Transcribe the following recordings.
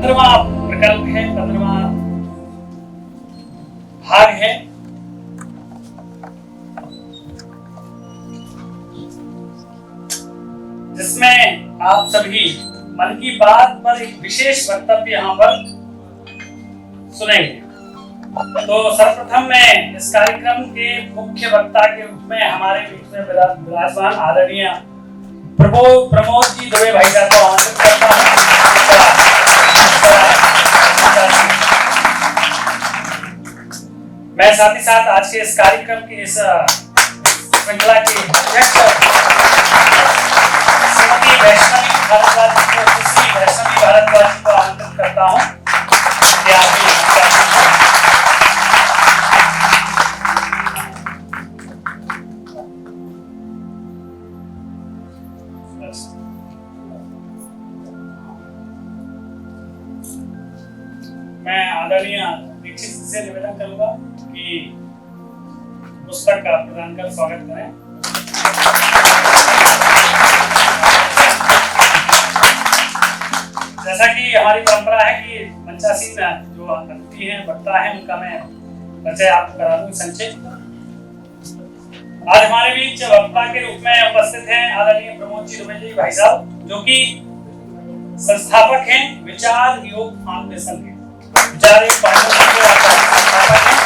15वां प्रकल्प है, 15वां भाग है। जिसमें आप सभी मन की बात पर एक विशेष वक्तव्य यहाँ पर सुनेंगे। तो सर्वप्रथम मैं इस कार्यक्रम के मुख्य वक्ता के रूप में हमारे बीच में विराजमान आदरणीय प्रमोद जी दुबे भाई साहब को आमंत्रित करता हूँ। मैं साथ ही साथ आज के इस कार्यक्रम के इस श्रृंखला के अध्यक्ष श्रीमती वैष्णवी भारद्वाज को आमंत्रित करता हूँ। मैं आदरणीय दीक्षित से निवेदन करूंगा कि पुस्तक का प्रदान कर स्वागत करें। जैसा कि हमारी परंपरा है कि मंचासीन जो अतिथि हैं, वक्ता हैं, उनका मैं परिचय आपको करा दूं संक्षिप्त। आज हमारे बीच वक्ता के रूप में उपस्थित हैं आदरणीय प्रमोद जी दुबे जी भाई साहब, जो कि संस्थापक हैं विचार योग फाउंडेशन के। विचार योग फाउंडेशन के संस्थापक हैं।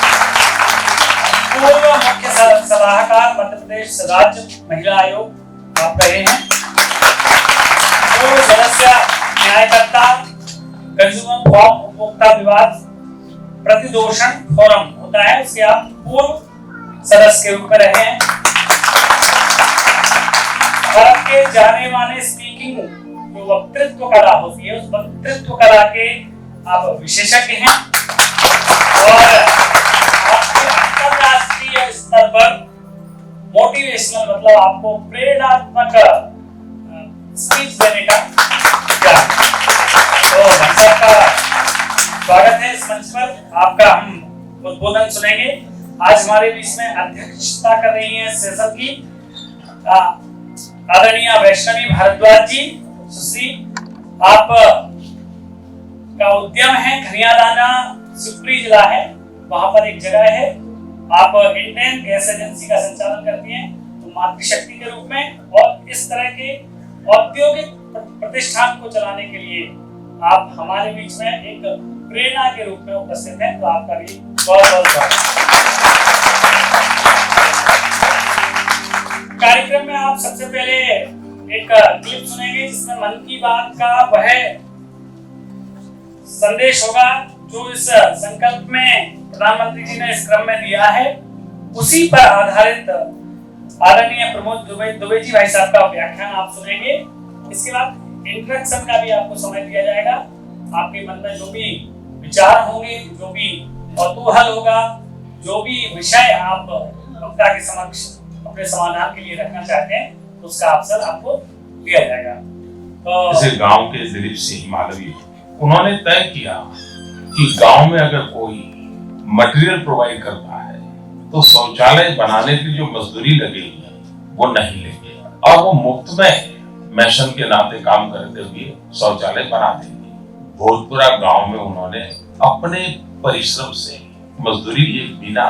पूर्व मुख्य सलाहकार मध्य प्रदेश राज्य महिला आयोग आप रहे हैं। पूर्व सदस्य न्यायकर्ता कंज्यूमर फॉर्म उपभोक्ता विवाद प्रतिदोषण फोरम होता है, उसके आप पूर्व सदस्य के रूप में रहे हैं। भारत के जाने माने स्पीकिंग जो वक्तृत्व कला होती है, उस वक्तृत्व कला के आप विशेषज्ञ हैं और आपके अंतरराष्ट्रीय स्तर पर मोटिवेशनल मतलब आपको प्रेरणात्मक स्पीच देने का तो सबका स्वागत है इस मंच पर। आपका हम उद्बोधन सुनेंगे। आज हमारे बीच में अध्यक्षता कर रही हैं सेशन की आदरणीय वैष्णवी भारद्वाज जी। सुश्री, आप का उद्यम है खनियादाना, शिवपुरी जिला है, वहां पर एक जगह है। आप इंडियन गैस एजेंसी का संचालन करती हैं, तो मातृशक्ति के रूप में, और इस तरह के औद्योगिक प्रतिष्ठान को चलाने के लिए आप हमारे बीच में एक प्रेरणा के रूप में उपस्थित हैं। तो आपका भी बहुत बहुत स्वागत। कार्यक्रम में आप सबसे पहले एक क्लिप सुनेंगे जिसमें मन की बात का वह संदेश होगा जो इस संकल्प में प्रधानमंत्री जी ने इस क्रम में दिया है। उसी पर आधारित आदरणीय प्रमोद दुबे जी भाई साहब का व्याख्यान आप सुनेंगे। इसके बाद इंट्रोडक्शन का भी आपको समय दिया जाएगा। आपके मन में जो भी विचार होंगे, जो भी कौतूहल होगा, जो भी विषय आप वक्ता के समक्ष अपने समाधान के लिए रखना चाहते हैं, तो उसका अवसर आपको दिया जाएगा। तो जैसे गांव के दिलीप सिंह मालवीय, उन्होंने तय किया कि गांव में अगर कोई मटेरियल प्रोवाइड करता है तो शौचालय बनाने की जो मजदूरी लगेगी वो नहीं लेंगे, और वो मुफ्त में मिशन के नाते काम करते हुए शौचालय बना देंगे। भोजपुरा गांव में उन्होंने अपने परिश्रम से मजदूरी ये बिना,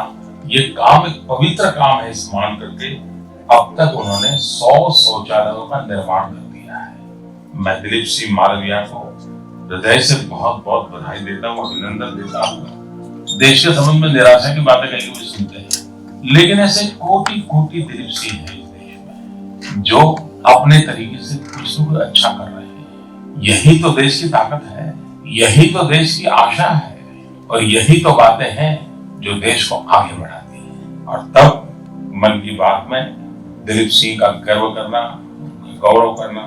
ये काम एक पवित्र काम है इस मान करके अब तक उन्होंने 100 शौचालयों का निर्माण कर दिया है। मैं दिलीप सिंह मालवीय को हृदय से बहुत बहुत बधाई देता हूँ, अभिनंदन देता हूँ। देश के संबंध में निराशा की बातें कहीं भी सुनते हैं, लेकिन ऐसे कोटि कोटि दिलीप सिंह है इस देश में जो अपने तरीके से कुछ तो अच्छा कर रहे हैं। यही तो देश की ताकत है, यही तो देश की आशा है, और यही तो बातें हैं जो देश को आगे बढ़ाती है। और तब मन की बात में दिलीप सिंह का गर्व करना, गौरव करना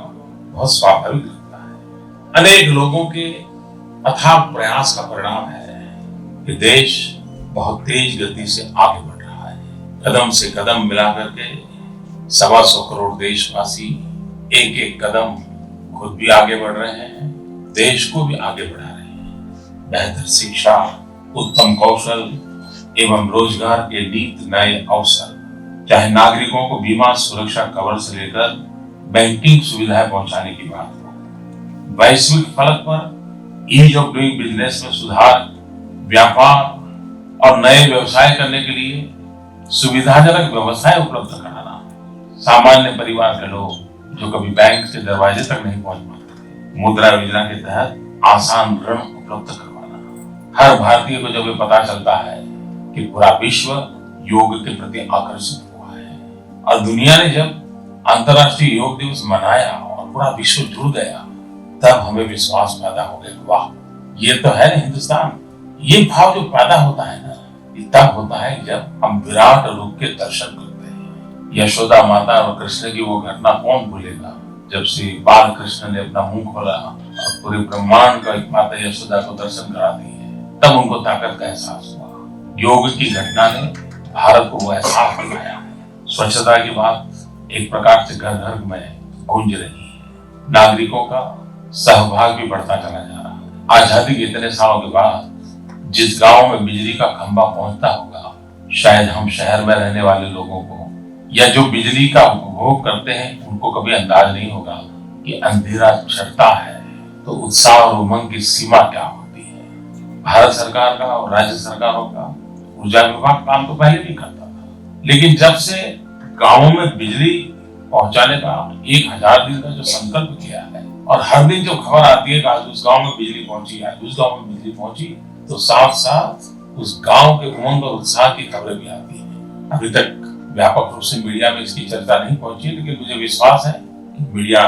बहुत स्वाभाविक लगता है। अनेक लोगों के अथाक प्रयास का परिणाम है कि देश बहुत तेज गति से आगे बढ़ रहा है। कदम से कदम मिला करके 125 करोड़ देशवासी एक एक कदम खुद भी आगे बढ़ रहे हैं, देश को भी आगे बढ़ा रहे हैं। बेहतर शिक्षा, उत्तम कौशल एवं रोजगार के नित नए अवसर, चाहे नागरिकों को बीमा सुरक्षा कवर से लेकर बैंकिंग सुविधाएं पहुंचाने की बात हो, वैश्विक फलक पर ईज ऑफ डूइंग बिजनेस में सुधार, व्यापार और नए व्यवसाय करने के लिए सुविधाजनक व्यवस्थाएं उपलब्ध कराना, सामान्य परिवार के लोग जो कभी बैंक के दरवाजे तक नहीं पहुंच पाते थे, मुद्रा योजना के तहत आसान ऋण उपलब्ध करवाना। हर भारतीय को जब ये पता चलता है कि पूरा विश्व योग के प्रति आकर्षित हुआ है और दुनिया ने जब अंतर्राष्ट्रीय योग दिवस मनाया और पूरा विश्व जुड़ गया, तब हमें विश्वास पैदा हो गया, वाह ये तो है ना हिंदुस्तान। ये भाव जो पैदा होता है ना, ये तब होता है जब हम विराट रूप के दर्शन करते हैं। यशोदा माता और कृष्ण की वो घटना कौन भूलेगा, जब श्री बाल कृष्ण ने अपना मुंह खोला और पूरे ब्रह्मांड का एक माता यशोदा को दर्शन करा दिए, तब उनको ताकत का एहसास हुआ। योग की घटना ने भारत को वो एहसास दिलाया है। स्वच्छता की बात एक प्रकार से घर घर में गूंज रही है। नागरिकों का सहभाग भी बढ़ता चला जा रहा है। आजादी के इतने सालों के बाद जिस गांव में बिजली का खंभा पहुंचता होगा, शायद हम शहर में रहने वाले लोगों को या जो बिजली का उपभोग करते हैं उनको कभी अंदाज नहीं होगा कि अंधेरा छटता है तो उत्साह और उमंग की सीमा क्या होती है। भारत सरकार का और राज्य सरकारों का ऊर्जा विभाग काम तो पहले भी करता था, लेकिन जब से गांवों में बिजली पहुंचाने का 1000 दिन का जो संकल्प किया है और हर दिन जो खबर आती है कि आज उस गांव में बिजली पहुंची, आज उस गांव में बिजली पहुंची, तो साथ साथ उस गांव के उमंग और उत्साह की खबरें भी आती हैं। अभी तक व्यापक रूप से मीडिया में इसकी चर्चा नहीं पहुंची, लेकिन मुझे विश्वास है कि मीडिया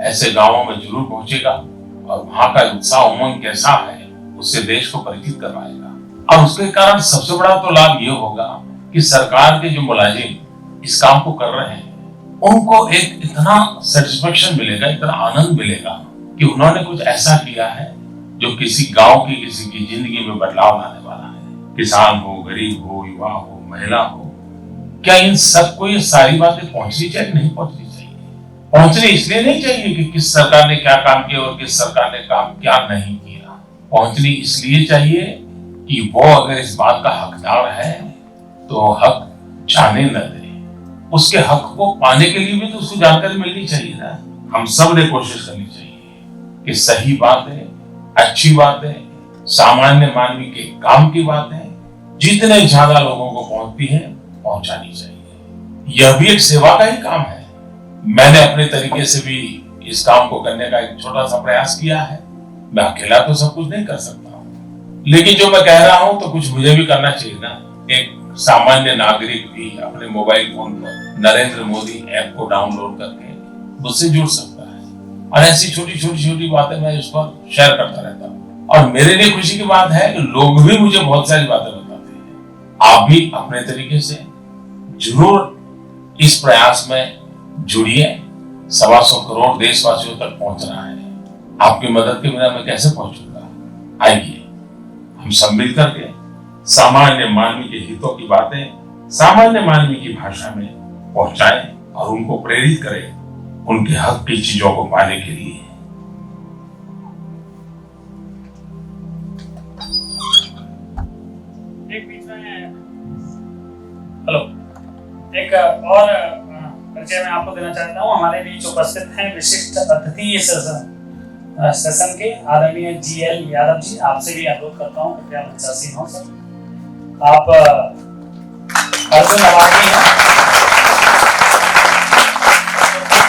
ऐसे गांवों में जरूर पहुंचेगा और वहां का उत्साह उमंग कैसा है उससे देश को परिचित करवाएगा। और उसके कारण सबसे बड़ा तो लाभ ये होगा कि सरकार के जो मुलाजिम इस काम को कर रहे हैं उनको एक इतना सेटिस्फेक्शन मिलेगा, इतना आनंद मिलेगा कि उन्होंने कुछ ऐसा किया है जो किसी गांव की, किसी की जिंदगी में बदलाव लाने वाला है। किसान हो, गरीब हो, युवा हो, महिला हो, क्या इन सबको ये सारी बातें पहुंचनी चाहिए? नहीं पहुंचनी चाहिए। पहुंचनी इसलिए नहीं चाहिए कि किस सरकार ने क्या काम किया और किस सरकार ने काम क्या नहीं किया। पहुंचनी इसलिए चाहिए कि वो अगर इस बात का हकदार है तो हक जाने न दे। उसके हक को पाने के लिए भी तो उसको जानकारी मिलनी चाहिए ना। हम सब ने कोशिश करनी चाहिए कि सही बातें, अच्छी बातें, सामान्य मानवी के काम की बातें जितने ज्यादा लोगों को पहुंचती है पहुंचानी चाहिए। यह भी एक सेवा का ही काम है। मैंने अपने तरीके से भी इस काम को करने का एक छोटा सा प्रयास किया है। मैं अकेला तो सब कुछ नहीं कर सकता हूं, लेकिन जो मैं कह रहा हूं तो कुछ मुझे भी करना चाहिए ना। एक सामान्य नागरिक भी अपने मोबाइल फोन पर नरेंद्र मोदी ऐप को डाउनलोड करके मुझसे जुड़ सकता है और ऐसी छोटी छोटी बातें मैं उस पर शेयर करता रहता हूँ। और मेरे लिए खुशी की बात है कि लोग भी मुझे बहुत सारी बातें बताते हैं। आप भी अपने तरीके से जरूर इस प्रयास में जुड़िए। 125 करोड़ देशवासियों तक पहुंचना है। आपकी मदद के बिना मैं कैसे पहुंचूंगा? आइए हम सब मिलकर के सामान्य मानवी के हितों की बातें सामान्य मानवी की भाषा में पहुंचाएं और उनको प्रेरित करें उनके हक की चीजों को पाने के लिए। एक बीच में हेलो, एक और परिचय मैं आपको देना चाहता हूँ। हमारे बीच उपस्थित हैं विशिष्ट अतिथि सेशन के आदरणीय GL यादव जी। आपसे भी अनुरोध करता हूँ कृपया मंचासीन हो सर। आप अर्जुन अवार्डी हैं,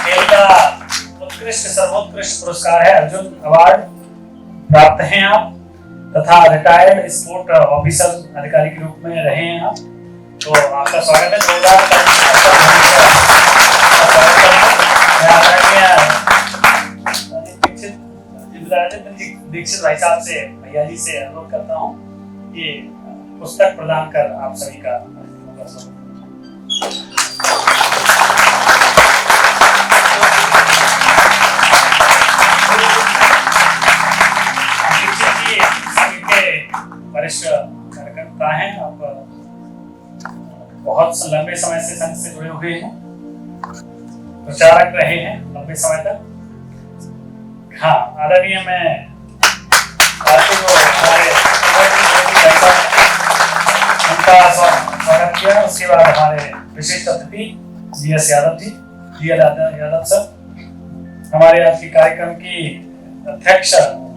खेल का उत्कृष्ट सर्वोत्कृष्ट पुरस्कार है अर्जुन अवार्ड प्राप्त हैं आप, तथा रिटायर्ड स्पोर्ट ऑफिसर अधिकारी के रूप में रहे हैं आप। तो आपका स्वागत है। जोरदार दीक्षित भाई साहब से, भैया जी से अनुरोध करता हूँ कि पुस्तक प्रदान कर आप सभी का वरिष्ठ कार्यकर्ता हैं। आप बहुत लंबे समय से संघ से जुड़े हुए हैं, प्रचारक रहे हैं लंबे समय तक। हाँ, आदरणीय मैं आपको जो हमारे उनका स्वागत किया। उसके बाद हमारे विशिष्ट अतिथि GS Yadav ji, GL Yadav sir, हमारे आज के कार्यक्रम की अध्यक्ष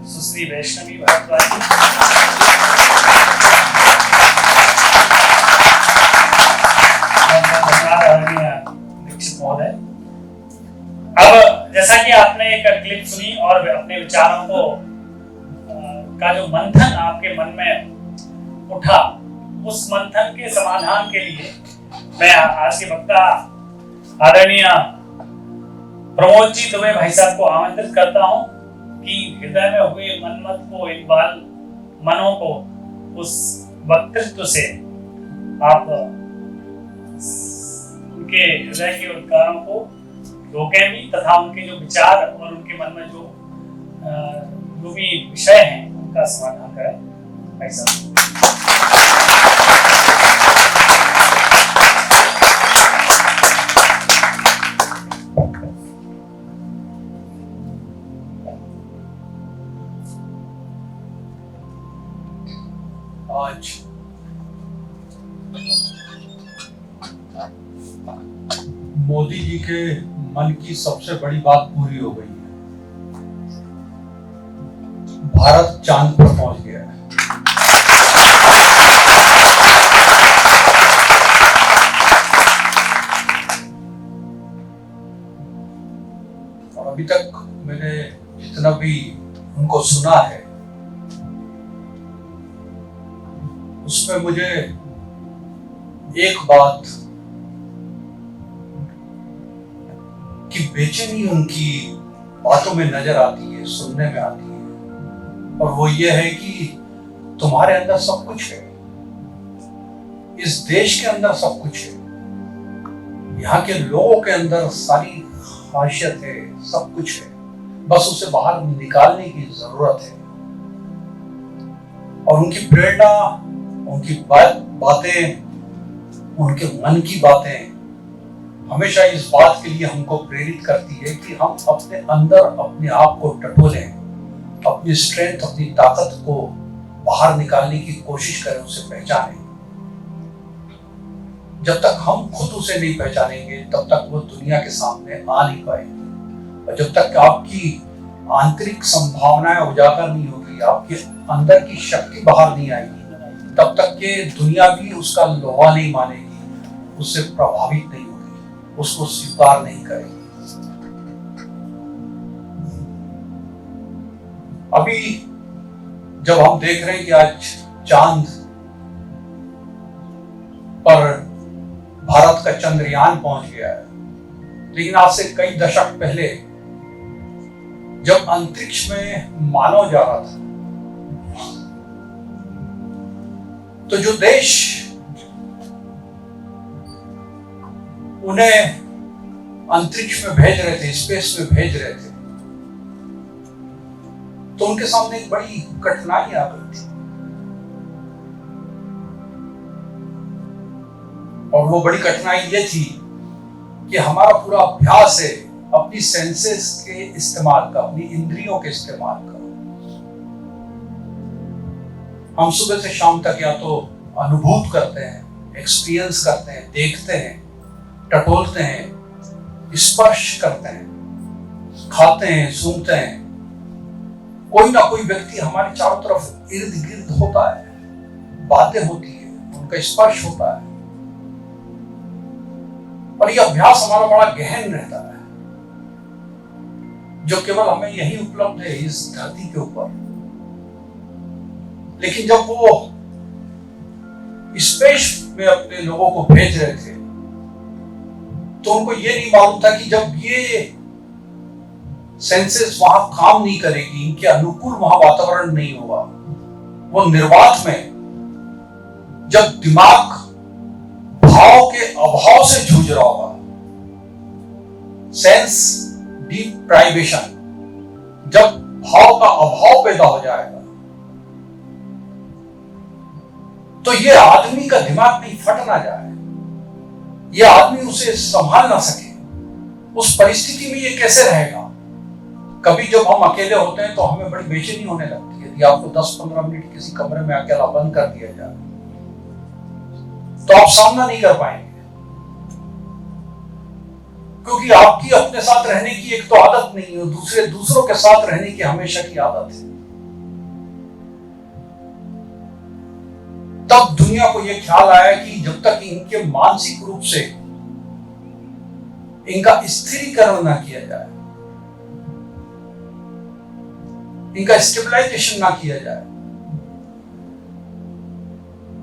सुश्री वैष्णवी भारद्वाज जी, धन्यवाद आदरणीय दीक्षित महोदय। अब जैसा कि आपने एक क्लिप सुनी और अपने विचारों को का जो मंथन आपके मन में उठा, उस मंथन के समाधान के लिए मैं आज के वक्ता आदरणीय प्रमोद जी दुबे भाई साहब को आमंत्रित करता हूं कि हृदय में हुए मनमत को, इकबाल मनों को उस वक्तृत्व से आप उनके हृदय के उद्गारों को रोकें भी, तथा उनके जो विचार और उनके मन में जो भी विषय हैं उनका समाधान करें। भाई साहब। आज मोदी जी के मन की सबसे बड़ी बात पूरी हो गई है। भारत चांद पर पहुंच गया है। और अभी तक मैंने जितना भी उनको सुना है, उसमें मुझे एक बात की बेचैनी उनकी बातों में नजर आती है, सुनने में आती है, और वो ये है कि तुम्हारे अंदर सब कुछ है, इस देश के अंदर सब कुछ है, यहाँ के लोगों के अंदर सारी खासियत है, सब कुछ है, बस उसे बाहर निकालने की जरूरत है। और उनकी प्रेरणा, उनकी बातें, उनके मन की बातें हमेशा इस बात के लिए हमको प्रेरित करती है कि हम अपने अंदर अपने आप को टटोलें, अपनी स्ट्रेंथ, अपनी ताकत को बाहर निकालने की कोशिश करें, उसे पहचानें। जब तक हम खुद उसे नहीं पहचानेंगे तब तक वो दुनिया के सामने आ नहीं पाएगी। और जब तक आपकी आंतरिक संभावनाएं उजागर नहीं होगी, आपके अंदर की शक्ति बाहर नहीं आएगी, तब तक के दुनिया भी उसका लोहा नहीं मानेगी, उससे प्रभावित नहीं होगी, उसको स्वीकार नहीं करेगी। अभी जब हम देख रहे हैं कि आज चांद पर भारत का चंद्रयान पहुंच गया है, लेकिन आज से कई दशक पहले जब अंतरिक्ष में मानव जा रहा था, तो जो देश उन्हें अंतरिक्ष में भेज रहे थे, स्पेस में भेज रहे थे, तो उनके सामने एक बड़ी कठिनाई आ गई थी। और वो बड़ी कठिनाई ये थी कि हमारा पूरा अभ्यास है अपनी सेंसेस के इस्तेमाल का, अपनी इंद्रियों के इस्तेमाल का। हम सुबह से शाम तक या तो अनुभूत करते हैं, एक्सपीरियंस करते हैं, देखते हैं, टटोलते हैं, स्पर्श करते हैं, खाते हैं, सूंघते हैं। कोई ना कोई व्यक्ति हमारे चारों तरफ इर्द गिर्द होता है, बातें होती है, उनका स्पर्श होता है, और यह अभ्यास हमारा बड़ा गहन रहता है, जो केवल हमें यही उपलब्ध है इस धरती के ऊपर। लेकिन जब वो स्पेस में अपने लोगों को भेज रहे थे, तो उनको ये नहीं मालूम था कि जब ये सेंसेस वहां काम नहीं करेगी, इनके अनुकूल वहां वातावरण नहीं होगा, वो निर्वात में जब दिमाग भाव के अभाव से जूझ रहा होगा, सेंस डिप्राइवेशन, जब भाव का अभाव पैदा हो जाएगा, तो ये आदमी का दिमाग नहीं फट ना जाए, ये आदमी उसे संभाल ना सके, उस परिस्थिति में ये कैसे रहेगा। कभी जब हम अकेले होते हैं तो हमें बड़ी बेचैनी होने लगती है। यदि आपको 10-15 मिनट किसी कमरे में अकेला बंद कर दिया जाए तो आप सामना नहीं कर पाएंगे, क्योंकि आपकी अपने साथ रहने की एक तो आदत नहीं है, दूसरों के साथ रहने की हमेशा की आदत है। तब दुनिया को यह ख्याल आया कि जब तक इनके मानसिक रूप से इनका स्थिरीकरण ना किया जाए, इनका स्टेबलाइजेशन ना किया जाए,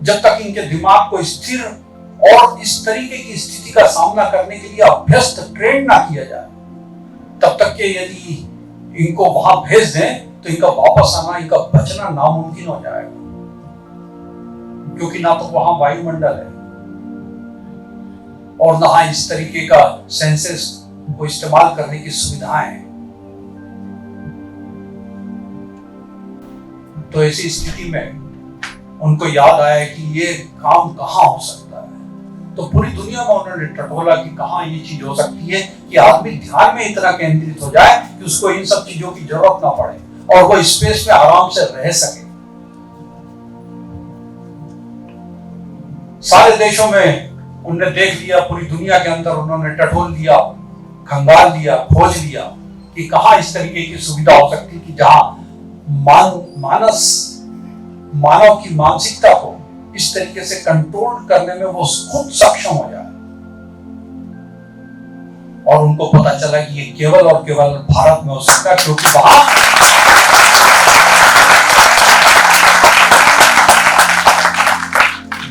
जब तक इनके दिमाग को स्थिर और इस तरीके की स्थिति का सामना करने के लिए अभ्यस्त ट्रेन ना किया जाए, तब तक के यदि इनको वहां भेज दें तो इनका वापस आना, इनका बचना नामुमकिन हो जाएगा। क्योंकि ना तो वहां वायुमंडल है और ना इस तरीके का सेंसेस को इस्तेमाल करने की सुविधाएं हैं। तो ऐसी स्थिति में उनको याद आया कि ये काम कहां हो सकता है। तो पूरी दुनिया में उन्होंने टटोला कि कहां ये चीज हो सकती है कि आदमी ध्यान में इतना केंद्रित हो जाए कि उसको इन सब चीजों की जरूरत ना पड़े और वो स्पेस में आराम से रह सके। सारे देशों में उन्होंने देख लिया, पूरी दुनिया के अंदर उन्होंने टटोल लिया, खंगाल लिया, खोज लिया कि कहां इस तरीके की सुविधा हो सकती है कि जहां मानव की मानसिकता को इस तरीके से कंट्रोल करने में वो खुद सक्षम हो जाए। और उनको पता चला कि ये केवल और केवल भारत में हो सकता है, क्योंकि वहां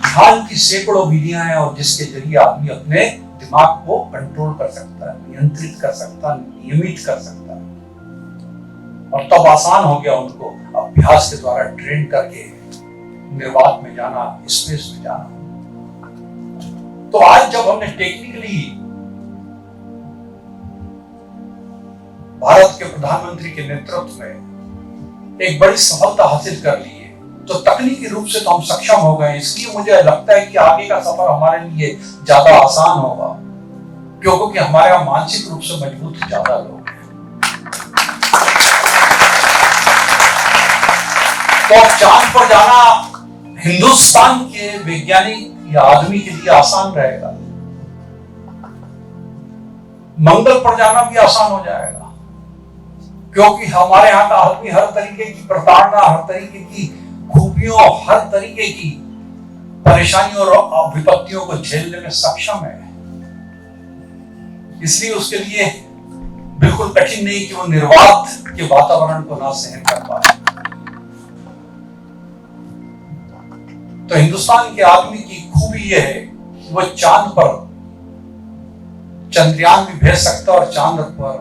ध्यान की सैकड़ों विधियां हैं और जिसके जरिए आदमी अपने दिमाग को कंट्रोल कर सकता है, नियंत्रित कर सकता है, नियमित कर सकता है। और तब आसान हो गया उनको अभ्यास के द्वारा ट्रेन करके निर्वात में जाना, स्पेस में जाना। तो आज जब हमने टेक्निकली भारत के प्रधानमंत्री के नेतृत्व में एक बड़ी सफलता हासिल कर ली है, तो तकनीकी रूप से तो हम सक्षम हो गए। इसलिए मुझे लगता है कि आगे का सफर हमारे लिए ज्यादा आसान होगा, क्योंकि हमारे यहाँ मानसिक रूप से मजबूत ज्यादा लोग हैं। तो अब चांद पर जाना हिंदुस्तान के वैज्ञानिक या आदमी के लिए आसान रहेगा, मंगल पर जाना भी आसान हो जाएगा, क्योंकि हमारे यहाँ का आदमी हर तरीके की प्रताड़ना, हर तरीके की खूबियों, हर तरीके की परेशानियों और विपत्तियों को झेलने में सक्षम है। इसलिए उसके लिए बिल्कुल कठिन नहीं कि वो निर्वात के वातावरण को ना सहन कर पाए। तो हिंदुस्तान के आदमी की खूबी यह है कि वो चांद पर चंद्रयान भी भेज सकता है और चांद पर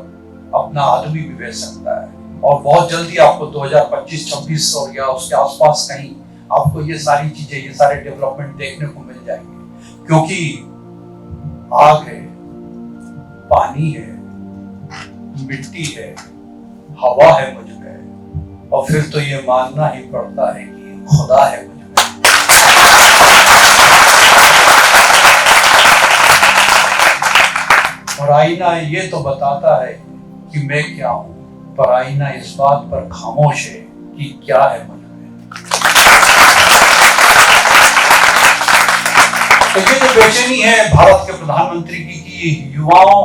अपना आदमी भी भेज सकता है। और बहुत जल्दी आपको 2025-26 और या उसके आसपास कहीं आपको ये सारी चीजें, ये सारे डेवलपमेंट देखने को मिल जाएंगे, क्योंकि आग है, पानी है, मिट्टी है, हवा है मुझ में, और फिर तो ये मानना ही पड़ता है कि खुदा है मुझ में। और आईना ये तो बताता है कि मैं क्या हूं, पर आईना इस बात पर खामोश है कि क्या है मुझ में। तो ये जो बेचैनी है भारत के प्रधानमंत्री की कि युवाओं,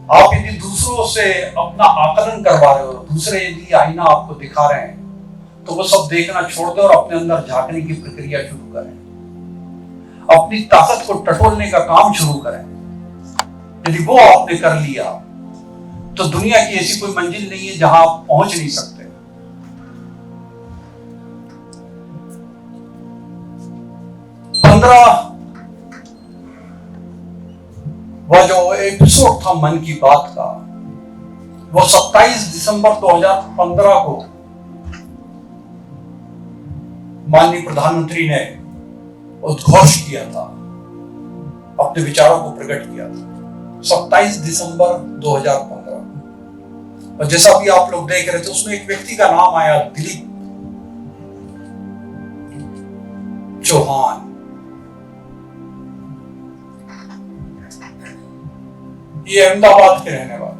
आप यदि दूसरों से अपना आकलन करवा रहे हो, दूसरे यदि आईना आपको दिखा रहे हैं, तो वो सब देखना छोड़ दो और अपने अंदर झांकने की प्रक्रिया शुरू करें। अपनी ताकत को टटोलने का काम शुरू करें। यदि वो आपने कर लिया तो दुनिया की ऐसी कोई मंजिल नहीं है जहां आप पहुंच नहीं सकते। वह जो एपिसोड था मन की बात का, वो 27 दिसंबर 2015 को माननीय प्रधानमंत्री ने उद्घोष किया था, अपने विचारों को प्रकट किया था 27 दिसंबर 2015। और जैसा भी आप लोग देख रहे थे उसमें एक व्यक्ति का नाम आया, दिलीप चौहान। ये अहमदाबाद के रहने वाले,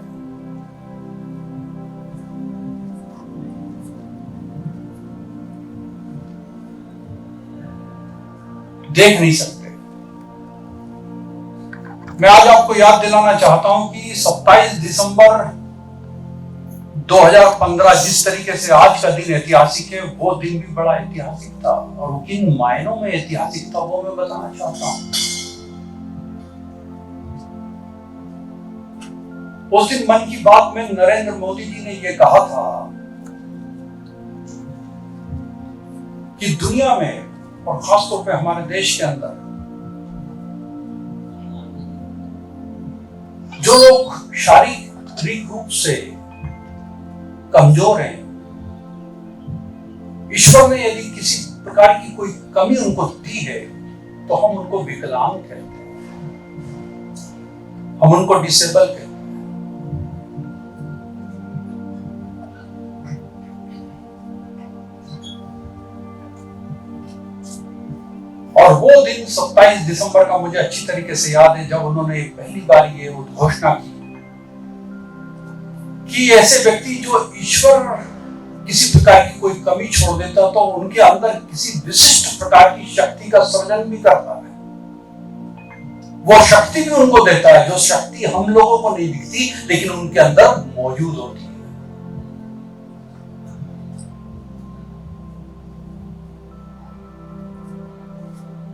देख नहीं सकते। मैं आज आपको याद दिलाना चाहता हूं कि 27 दिसंबर 2015 जिस तरीके से आज का दिन ऐतिहासिक है, वो दिन भी बड़ा ऐतिहासिक था, और किन मायनों में ऐतिहासिक था वो मैं बताना चाहता हूं। उस दिन मन की बात में नरेंद्र मोदी जी ने यह कहा था कि दुनिया में और खासतौर पे हमारे देश के अंदर जो लोग शारीरिक रूप से कमजोर हैं, ईश्वर ने यदि किसी प्रकार की कोई कमी उनको दी है तो हम उनको विकलांग कहते हैं, हम उनको डिसेबल कहते हैं। और वो दिन 27 दिसंबर का मुझे अच्छी तरीके से याद है, जब उन्होंने पहली बार ये उद्घोषणा की कि ऐसे व्यक्ति जो ईश्वर किसी प्रकार की कोई कमी छोड़ देता तो उनके अंदर किसी विशिष्ट प्रकार की शक्ति का सृजन भी करता है, वो शक्ति भी उनको देता है जो शक्ति हम लोगों को नहीं दिखती लेकिन उनके अंदर मौजूद होती है।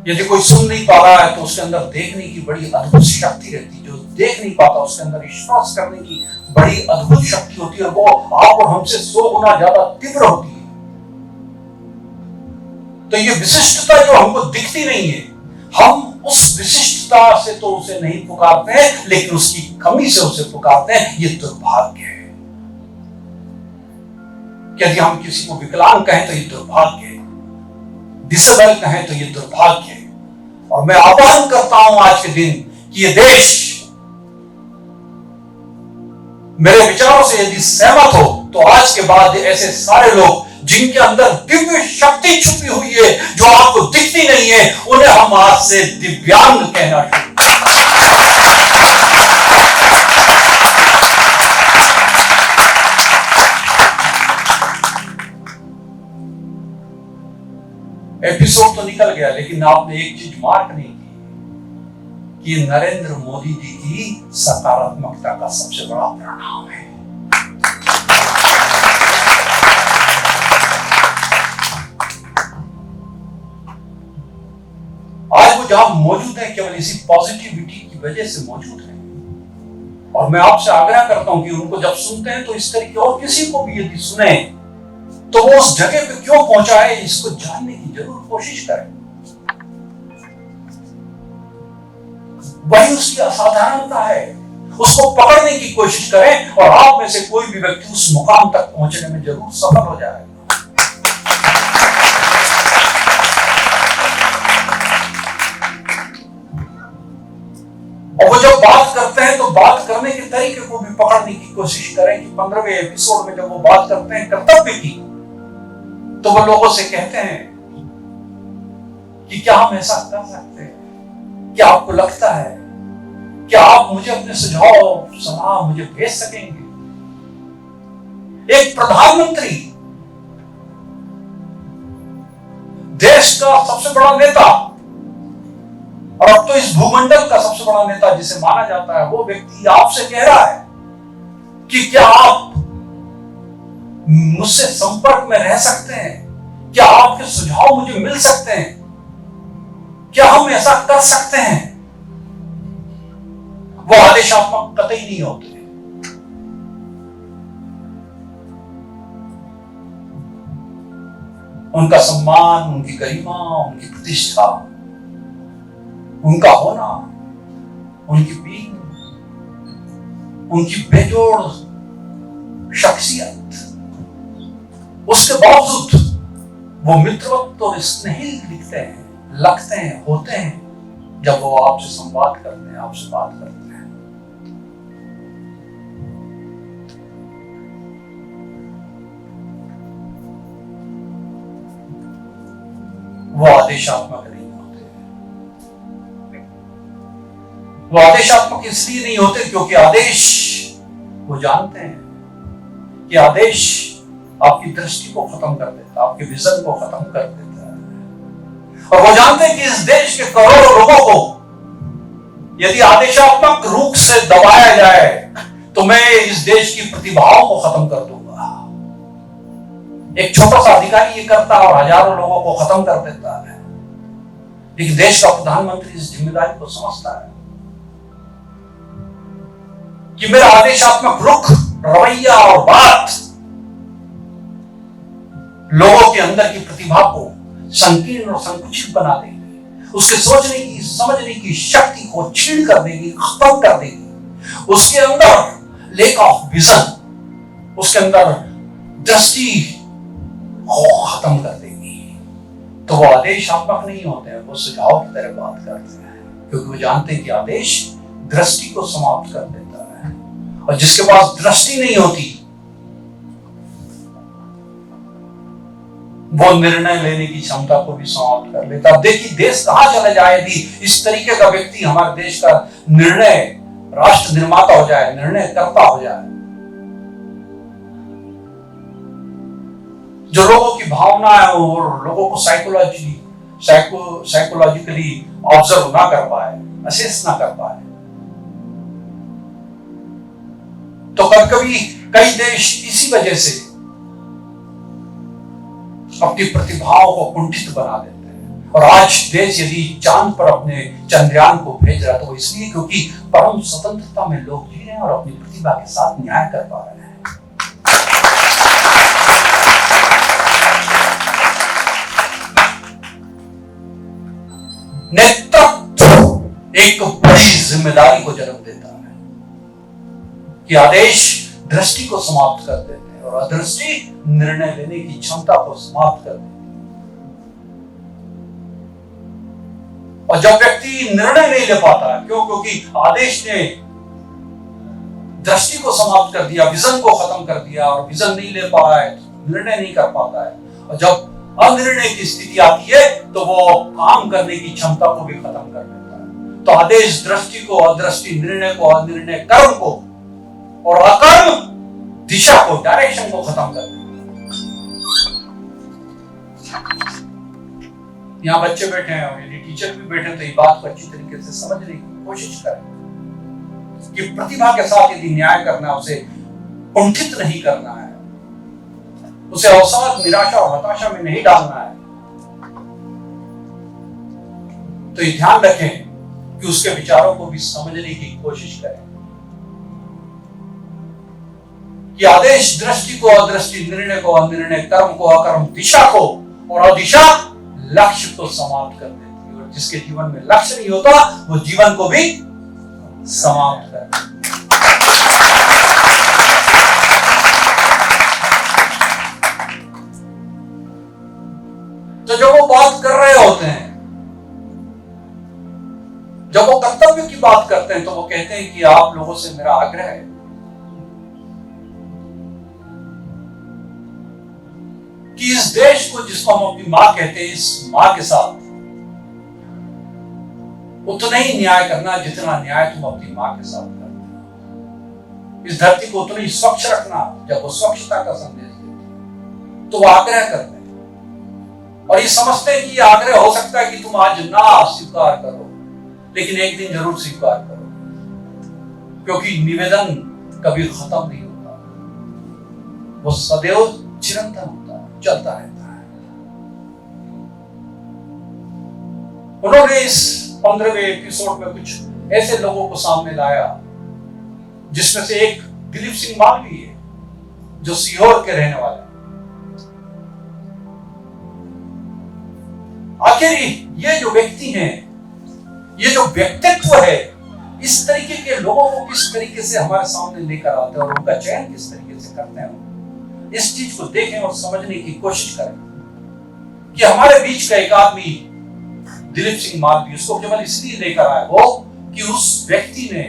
यदि कोई सुन नहीं पा रहा है तो उसके अंदर देखने की बड़ी अद्भुत शक्ति रहती है, जो देख नहीं पाता उसके अंदर विश्वास करने की बड़ी अद्भुत शक्ति होती है, वो आप और हमसे 100 गुना ज्यादा तीव्र होती है। तो ये विशिष्टता जो हमको दिखती नहीं है, हम उस विशिष्टता से तो उसे नहीं पुकारते हैं लेकिन उसकी कमी से उसे पुकारते हैं। ये दुर्भाग्य है। यदि हम किसी को विकलांग कहें तो ये दुर्भाग्य है, डिसेबल कहें तो ये दुर्भाग्य है। और मैं आह्वान करता हूं आज के दिन कि ये देश मेरे विचारों से यदि सहमत हो तो आज के बाद ऐसे सारे लोग जिनके अंदर दिव्य शक्ति छुपी हुई है जो आपको दिखती नहीं है, उन्हें हम आज से दिव्यांग कहना शुरू। एपिसोड तो निकल गया लेकिन आपने एक चीज मार्क नहीं की कि नरेंद्र मोदी जी की सकारात्मकता का सबसे बड़ा परिणाम है। आज वो जहां मौजूद है केवल इसी पॉजिटिविटी की वजह से मौजूद है। और मैं आपसे आग्रह करता हूं कि उनको जब सुनते हैं तो इस तरीके और किसी को भी यदि सुने तो वो उस जगह पे क्यों पहुंचा है इसको जानने की जरूर कोशिश करें। वही उसकी असाधारणता है, उसको पकड़ने की कोशिश करें और आप में से कोई भी व्यक्ति उस मुकाम तक पहुंचने में जरूर सफल हो जाएगा। और वो जब बात करते हैं तो बात करने के तरीके को भी पकड़ने की कोशिश करें कि 15वें एपिसोड में जब वो बात करते हैं कर्तव्य की, तो वो लोगों से कहते हैं कि क्या हम ऐसा कर सकते हैं? क्या आपको लगता है क्या आप मुझे अपने सुझाव सलाह मुझे भेज सकेंगे? एक प्रधानमंत्री, देश का सबसे बड़ा नेता और अब तो इस भूमंडल का सबसे बड़ा नेता जिसे माना जाता है, वो व्यक्ति आपसे कह रहा है कि क्या आप मुझसे संपर्क में रह सकते हैं? क्या आपके सुझाव मुझे मिल सकते हैं? क्या हम ऐसा कर सकते हैं? वो आदेशात्मक कतई नहीं होते। उनका सम्मान, उनकी गरिमा, उनकी प्रतिष्ठा, उनका होना, उनकी पीन, उनकी बेजोड़ शख्सियत, उसके बावजूद वो मित्रवत और स्नेही दिखते हैं, लगते हैं, होते हैं जब वो आपसे संवाद करते हैं, आपसे बात करते हैं। वो आदेशात्मक नहीं होते। वो आदेशात्मक इसलिए नहीं होते क्योंकि आदेश, वो जानते हैं कि आदेश आपकी दृष्टि को खत्म कर देता है, आपके विजन को खत्म कर देता है। और वो जानते हैं कि इस देश के करोड़ों लोगों को यदि आदेशात्मक रूप से दबाया जाए तो मैं इस देश की प्रतिभाओं को खत्म कर दूंगा। एक छोटा सा अधिकारी ये करता है और हजारों लोगों को खत्म कर देता है। लेकिन देश का प्रधानमंत्री इस जिम्मेदारी को समझता है कि मेरा आदेशात्मक रुख, रवैया और बात लोगों के अंदर की प्रतिभा को संकीर्ण और संकुचित बना देगी, उसके सोचने की, समझने की शक्ति को छीन कर देगी, खत्म कर देगी। उसके अंदर लैक ऑफ विजन, उसके अंदर दृष्टि को खत्म कर देगी। तो वो आदेशात्मक नहीं होते हैं, वो सुझाव की तरह बात करते हैं, क्योंकि वो जानते हैं कि आदेश दृष्टि को समाप्त कर देता है, और जिसके पास दृष्टि नहीं होती वो निर्णय लेने की क्षमता को भी समाप्त कर लेता। अब देखिए देश कहां चला जाए यदि इस तरीके का व्यक्ति हमारे देश का निर्णय, राष्ट्र निर्माता हो जाए, निर्णय करता हो जाए, जो लोगों की भावनाएं और लोगों को साइकोलॉजिकली ऑब्जर्व ना कर पाए, असेस ना कर पाए। तो कभी कई देश इसी वजह से अपनी प्रतिभाओं को कुंठित बना देते हैं। और आज देश यदि चांद पर अपने चंद्रयान को भेज रहा है तो इसलिए क्योंकि परम स्वतंत्रता में लोग जी रहे हैं और अपनी प्रतिभा के साथ न्याय कर पा रहे हैं। नेतृत्व एक बड़ी जिम्मेदारी को जन्म देता है कि आदेश दृष्टि को समाप्त कर देते हैं और अदृष्टि निर्णय लेने की क्षमता को समाप्त कर देती है। और जब व्यक्ति निर्णय नहीं ले पाता है, क्यों? क्योंकि आदेश ने दृष्टि को समाप्त कर दिया, विजन को खत्म कर दिया, और विजन नहीं ले पा रहा है, निर्णय नहीं कर पाता है। और जब अनिर्णय की स्थिति आती है तो वो काम करने की क्षमता को भी खत्म कर देता है। तो आदेश दृष्टि को, अदृष्टि निर्णय को, अनिर्णय कर्म को, और अकर्म दिशा को, डायरेक्शन को खत्म कर देता है। यहां बच्चे बैठे हैं और यदि टीचर भी बैठे हैं तो ये बात को अच्छी तरीके से समझने की कोशिश करें कि प्रतिभा के साथ यदि न्याय करना, उसे कुंठित नहीं करना है, उसे अवसाद, निराशा और हताशा में नहीं डालना है, तो ये ध्यान रखें कि उसके विचारों को भी समझने की कोशिश करें कि आदेश दृष्टि को, अदृष्टि निर्णय को, अनिर्णय कर्म को, अकर्म दिशा को, और अदिशा लक्ष्य को समाप्त कर देती है। और जिसके जीवन में लक्ष्य नहीं होता वो जीवन को भी समाप्त कर देता है। तो जब वो बात कर रहे होते हैं, जब वो कर्तव्य की बात करते हैं, तो वो कहते हैं कि आप लोगों से मेरा आग्रह है कि इस देश को, जिसको हम अपनी मां कहते हैं, इस मां के साथ उतना ही न्याय करना जितना न्याय तुम अपनी मां के साथ करते हो। इस धरती को उतना ही स्वच्छ रखना। जब वो स्वच्छता का संदेश देते हैं तो वो आग्रह करते हैं, और ये समझते हैं कि ये आग्रह हो सकता है कि तुम आज ना स्वीकार करो, लेकिन एक दिन जरूर स्वीकार करो, क्योंकि निवेदन कभी खत्म नहीं होता, वो सदैव चिरंतन होता है, चलता रहता है। उन्होंने इस 15वें एपिसोड में कुछ ऐसे लोगों को सामने लाया जिसमें से एक दिलीप सिंह मालवी है, जो सीहोर के रहने वाले। आखिर ये जो व्यक्ति हैं, ये जो व्यक्तित्व है, इस तरीके के लोगों को किस तरीके से हमारे सामने लेकर आते हैं और उनका चयन किस तरीके से करते हैं, इस चीज को देखें और समझने की कोशिश करें कि हमारे बीच का एक आदमी दिलीप सिंह मालवी, उसको केवल इसलिए लेकर आया वो कि उस व्यक्ति ने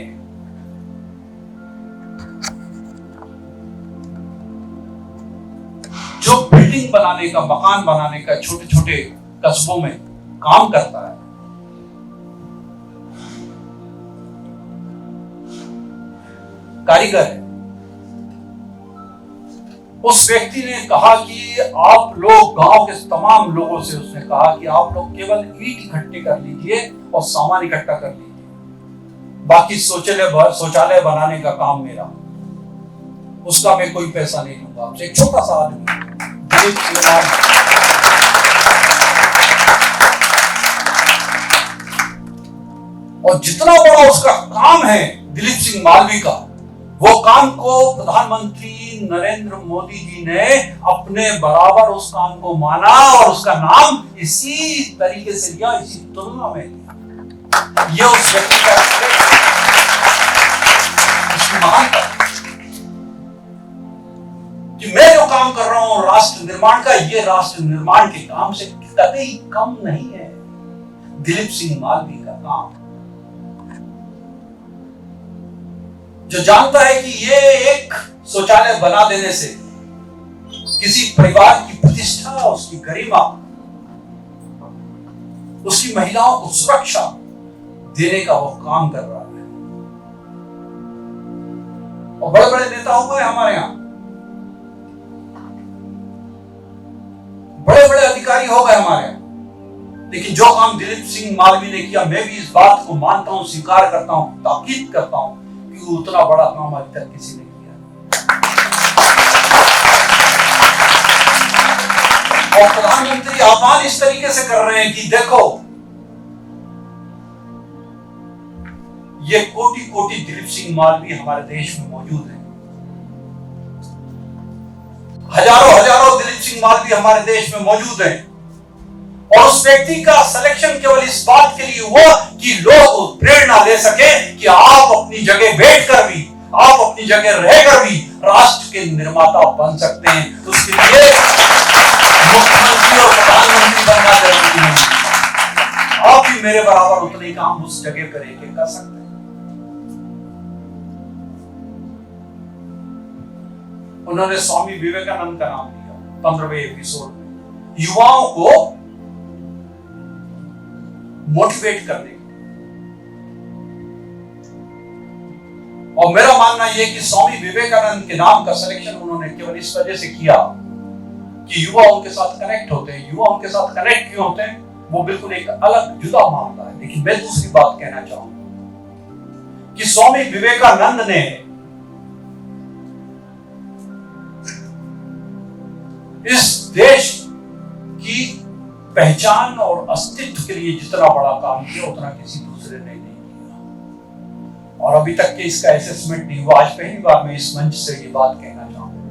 जो बिल्डिंग बनाने का, मकान बनाने का छोटे छोटे कस्बों में काम करता है, कारीगर है, उस व्यक्ति ने कहा कि आप लोग, गांव के तमाम लोगों से उसने कहा कि आप लोग केवल ईंट इकट्ठे कर लीजिए और सामान इकट्ठा कर लीजिए, बाकी शौचालय बनाने का काम मेरा, उसका मैं कोई पैसा नहीं लूंगा आपसे। एक छोटा सा आदमी दिलीप सिंह मालवी। और जितना बड़ा उसका काम है दिलीप सिंह मालवी का, वो काम को प्रधानमंत्री नरेंद्र मोदी जी ने अपने बराबर उस काम को माना और उसका नाम इसी तरीके से लिया, इसी तुलना में लिया। ये उस व्यक्ति का उसकी महानता कि मैं जो काम कर रहा हूं राष्ट्र निर्माण का, ये राष्ट्र निर्माण के काम से कतई कम नहीं है। दिलीप सिंह मालवी का काम, जो जानता है कि ये एक शौचालय बना देने से किसी परिवार की प्रतिष्ठा, उसकी गरिमा, उसकी महिलाओं को सुरक्षा देने का वो काम कर रहा है। और बड़े बड़े नेता हुए हमारे यहां, बड़े बड़े अधिकारी हो गए हमारे यहां, लेकिन जो काम दिलीप सिंह मालवी ने किया, मैं भी इस बात को मानता हूं, स्वीकार करता हूं, ताकीद करता हूं कि उतना बड़ा काम अभी तक किसी ने किया। और प्रधानमंत्री आह्वान इस तरीके से कर रहे हैं कि देखो, ये कोटि कोटि दिलीप सिंह मालवी हमारे देश में मौजूद हैं। हजारों हजारों दिलीप सिंह मालवी हमारे देश में मौजूद हैं। और उस व्यक्ति का सिलेक्शन केवल इस बात के लिए हुआ कि लोग प्रेरणा ले सके कि आप अपनी जगह बैठकर भी, आप अपनी जगह रहकर भी राष्ट्र के निर्माता बन सकते हैं। उसके लिए मुख्यमंत्री और प्रधानमंत्री बनना जरूरी नहीं। आप भी मेरे बराबर उतने काम उस जगह पर रह के कर सकते हैं। उन्होंने स्वामी विवेकानंद का नाम लिया 15वें एपिसोड में, युवाओं को मोटिवेट करने। और मेरा मानना यह कि स्वामी विवेकानंद के नाम का सिलेक्शन उन्होंने केवल इस वजह से किया कि युवा उनके साथ कनेक्ट होते हैं। युवा उनके साथ कनेक्ट क्यों होते हैं, वो बिल्कुल एक अलग जुदा मामला है। लेकिन मैं दूसरी बात कहना चाहूंगा कि स्वामी विवेकानंद ने इस देश की पहचान और अस्तित्व के लिए जितना बड़ा काम किया, उतना किसी दूसरे ने नहीं किया। और अभी तक के इसका असेसमेंट नहीं हुआ। आज पहली बार मैं इस मंच से ये बात कहना चाहूंगा।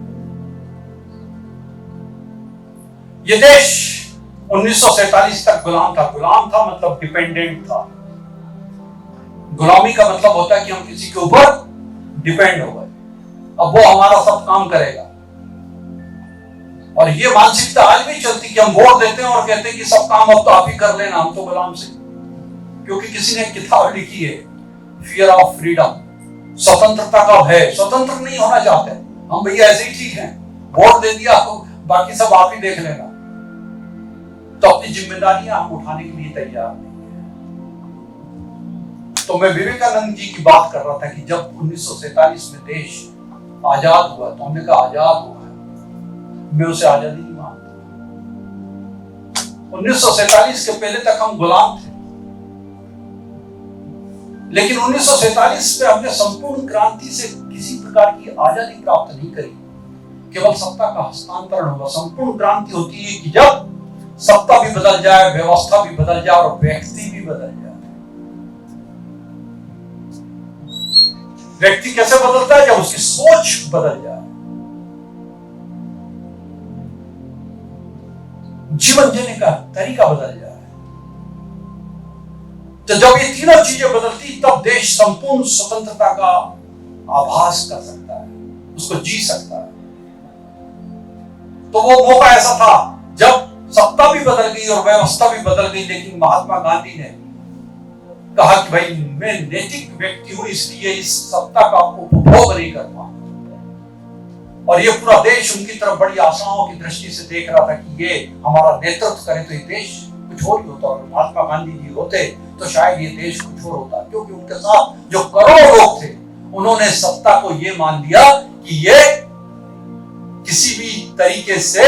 ये देश 1947 तक गुलाम था। गुलाम था मतलब डिपेंडेंट था। गुलामी का मतलब होता है कि हम किसी के ऊपर डिपेंड हो गए, अब वो हमारा सब काम करेगा। और ये मानसिकता आज भी चलती कि हम वोट देते हैं और कहते हैं कि सब काम अब तो आप ही कर लेना, हम तो गुलाम से। क्योंकि किसी ने किताब लिखी है, फियर ऑफ फ्रीडम, स्वतंत्रता का भय। स्वतंत्र नहीं होना चाहते हम, भैया ऐसे ही ठीक है, वोट दे दिया तो बाकी सब आप ही देख लेना। तो अपनी जिम्मेदारियां हम उठाने के लिए तैयार नहीं है। तो मैं विवेकानंद जी की बात कर रहा था कि जब 1947 में देश आजाद हुआ, तो हमने कहा आजाद हुआ, मैं उसे आजादी नहीं मानता। 1947 के पहले तक हम गुलाम थे, लेकिन 1947 में हमने संपूर्ण क्रांति से किसी प्रकार की आजादी प्राप्त नहीं करी, केवल सत्ता का हस्तांतरण हुआ। संपूर्ण क्रांति होती है कि जब सत्ता भी बदल जाए, व्यवस्था भी बदल जाए और व्यक्ति भी बदल जाए। व्यक्ति कैसे बदलता है? जब उसकी सोच बदल जाए, जीवन जीने का तरीका बदल जाए। तो जब ये तीनों चीजें बदलती, तब देश संपूर्ण स्वतंत्रता का आभास कर सकता है, उसको जी सकता है। तो वो मौका ऐसा था जब सत्ता भी बदल गई और व्यवस्था भी बदल गई, लेकिन महात्मा गांधी ने कहा कि भाई मैं नैतिक व्यक्ति हूं, इसलिए इस सत्ता का उपभोग नहीं कर पाऊंगा। और ये पूरा देश उनकी तरफ बड़ी आशाओं की दृष्टि से देख रहा था कि ये हमारा नेतृत्व करे तो ये देश कुछ और ही होता। और महात्मा गांधी जी होते तो शायद ये देश कुछ और होता, क्योंकि उनके साथ जो करोड़ों लोग थे, उन्होंने सत्ता को ये मान लिया कि ये किसी भी तरीके से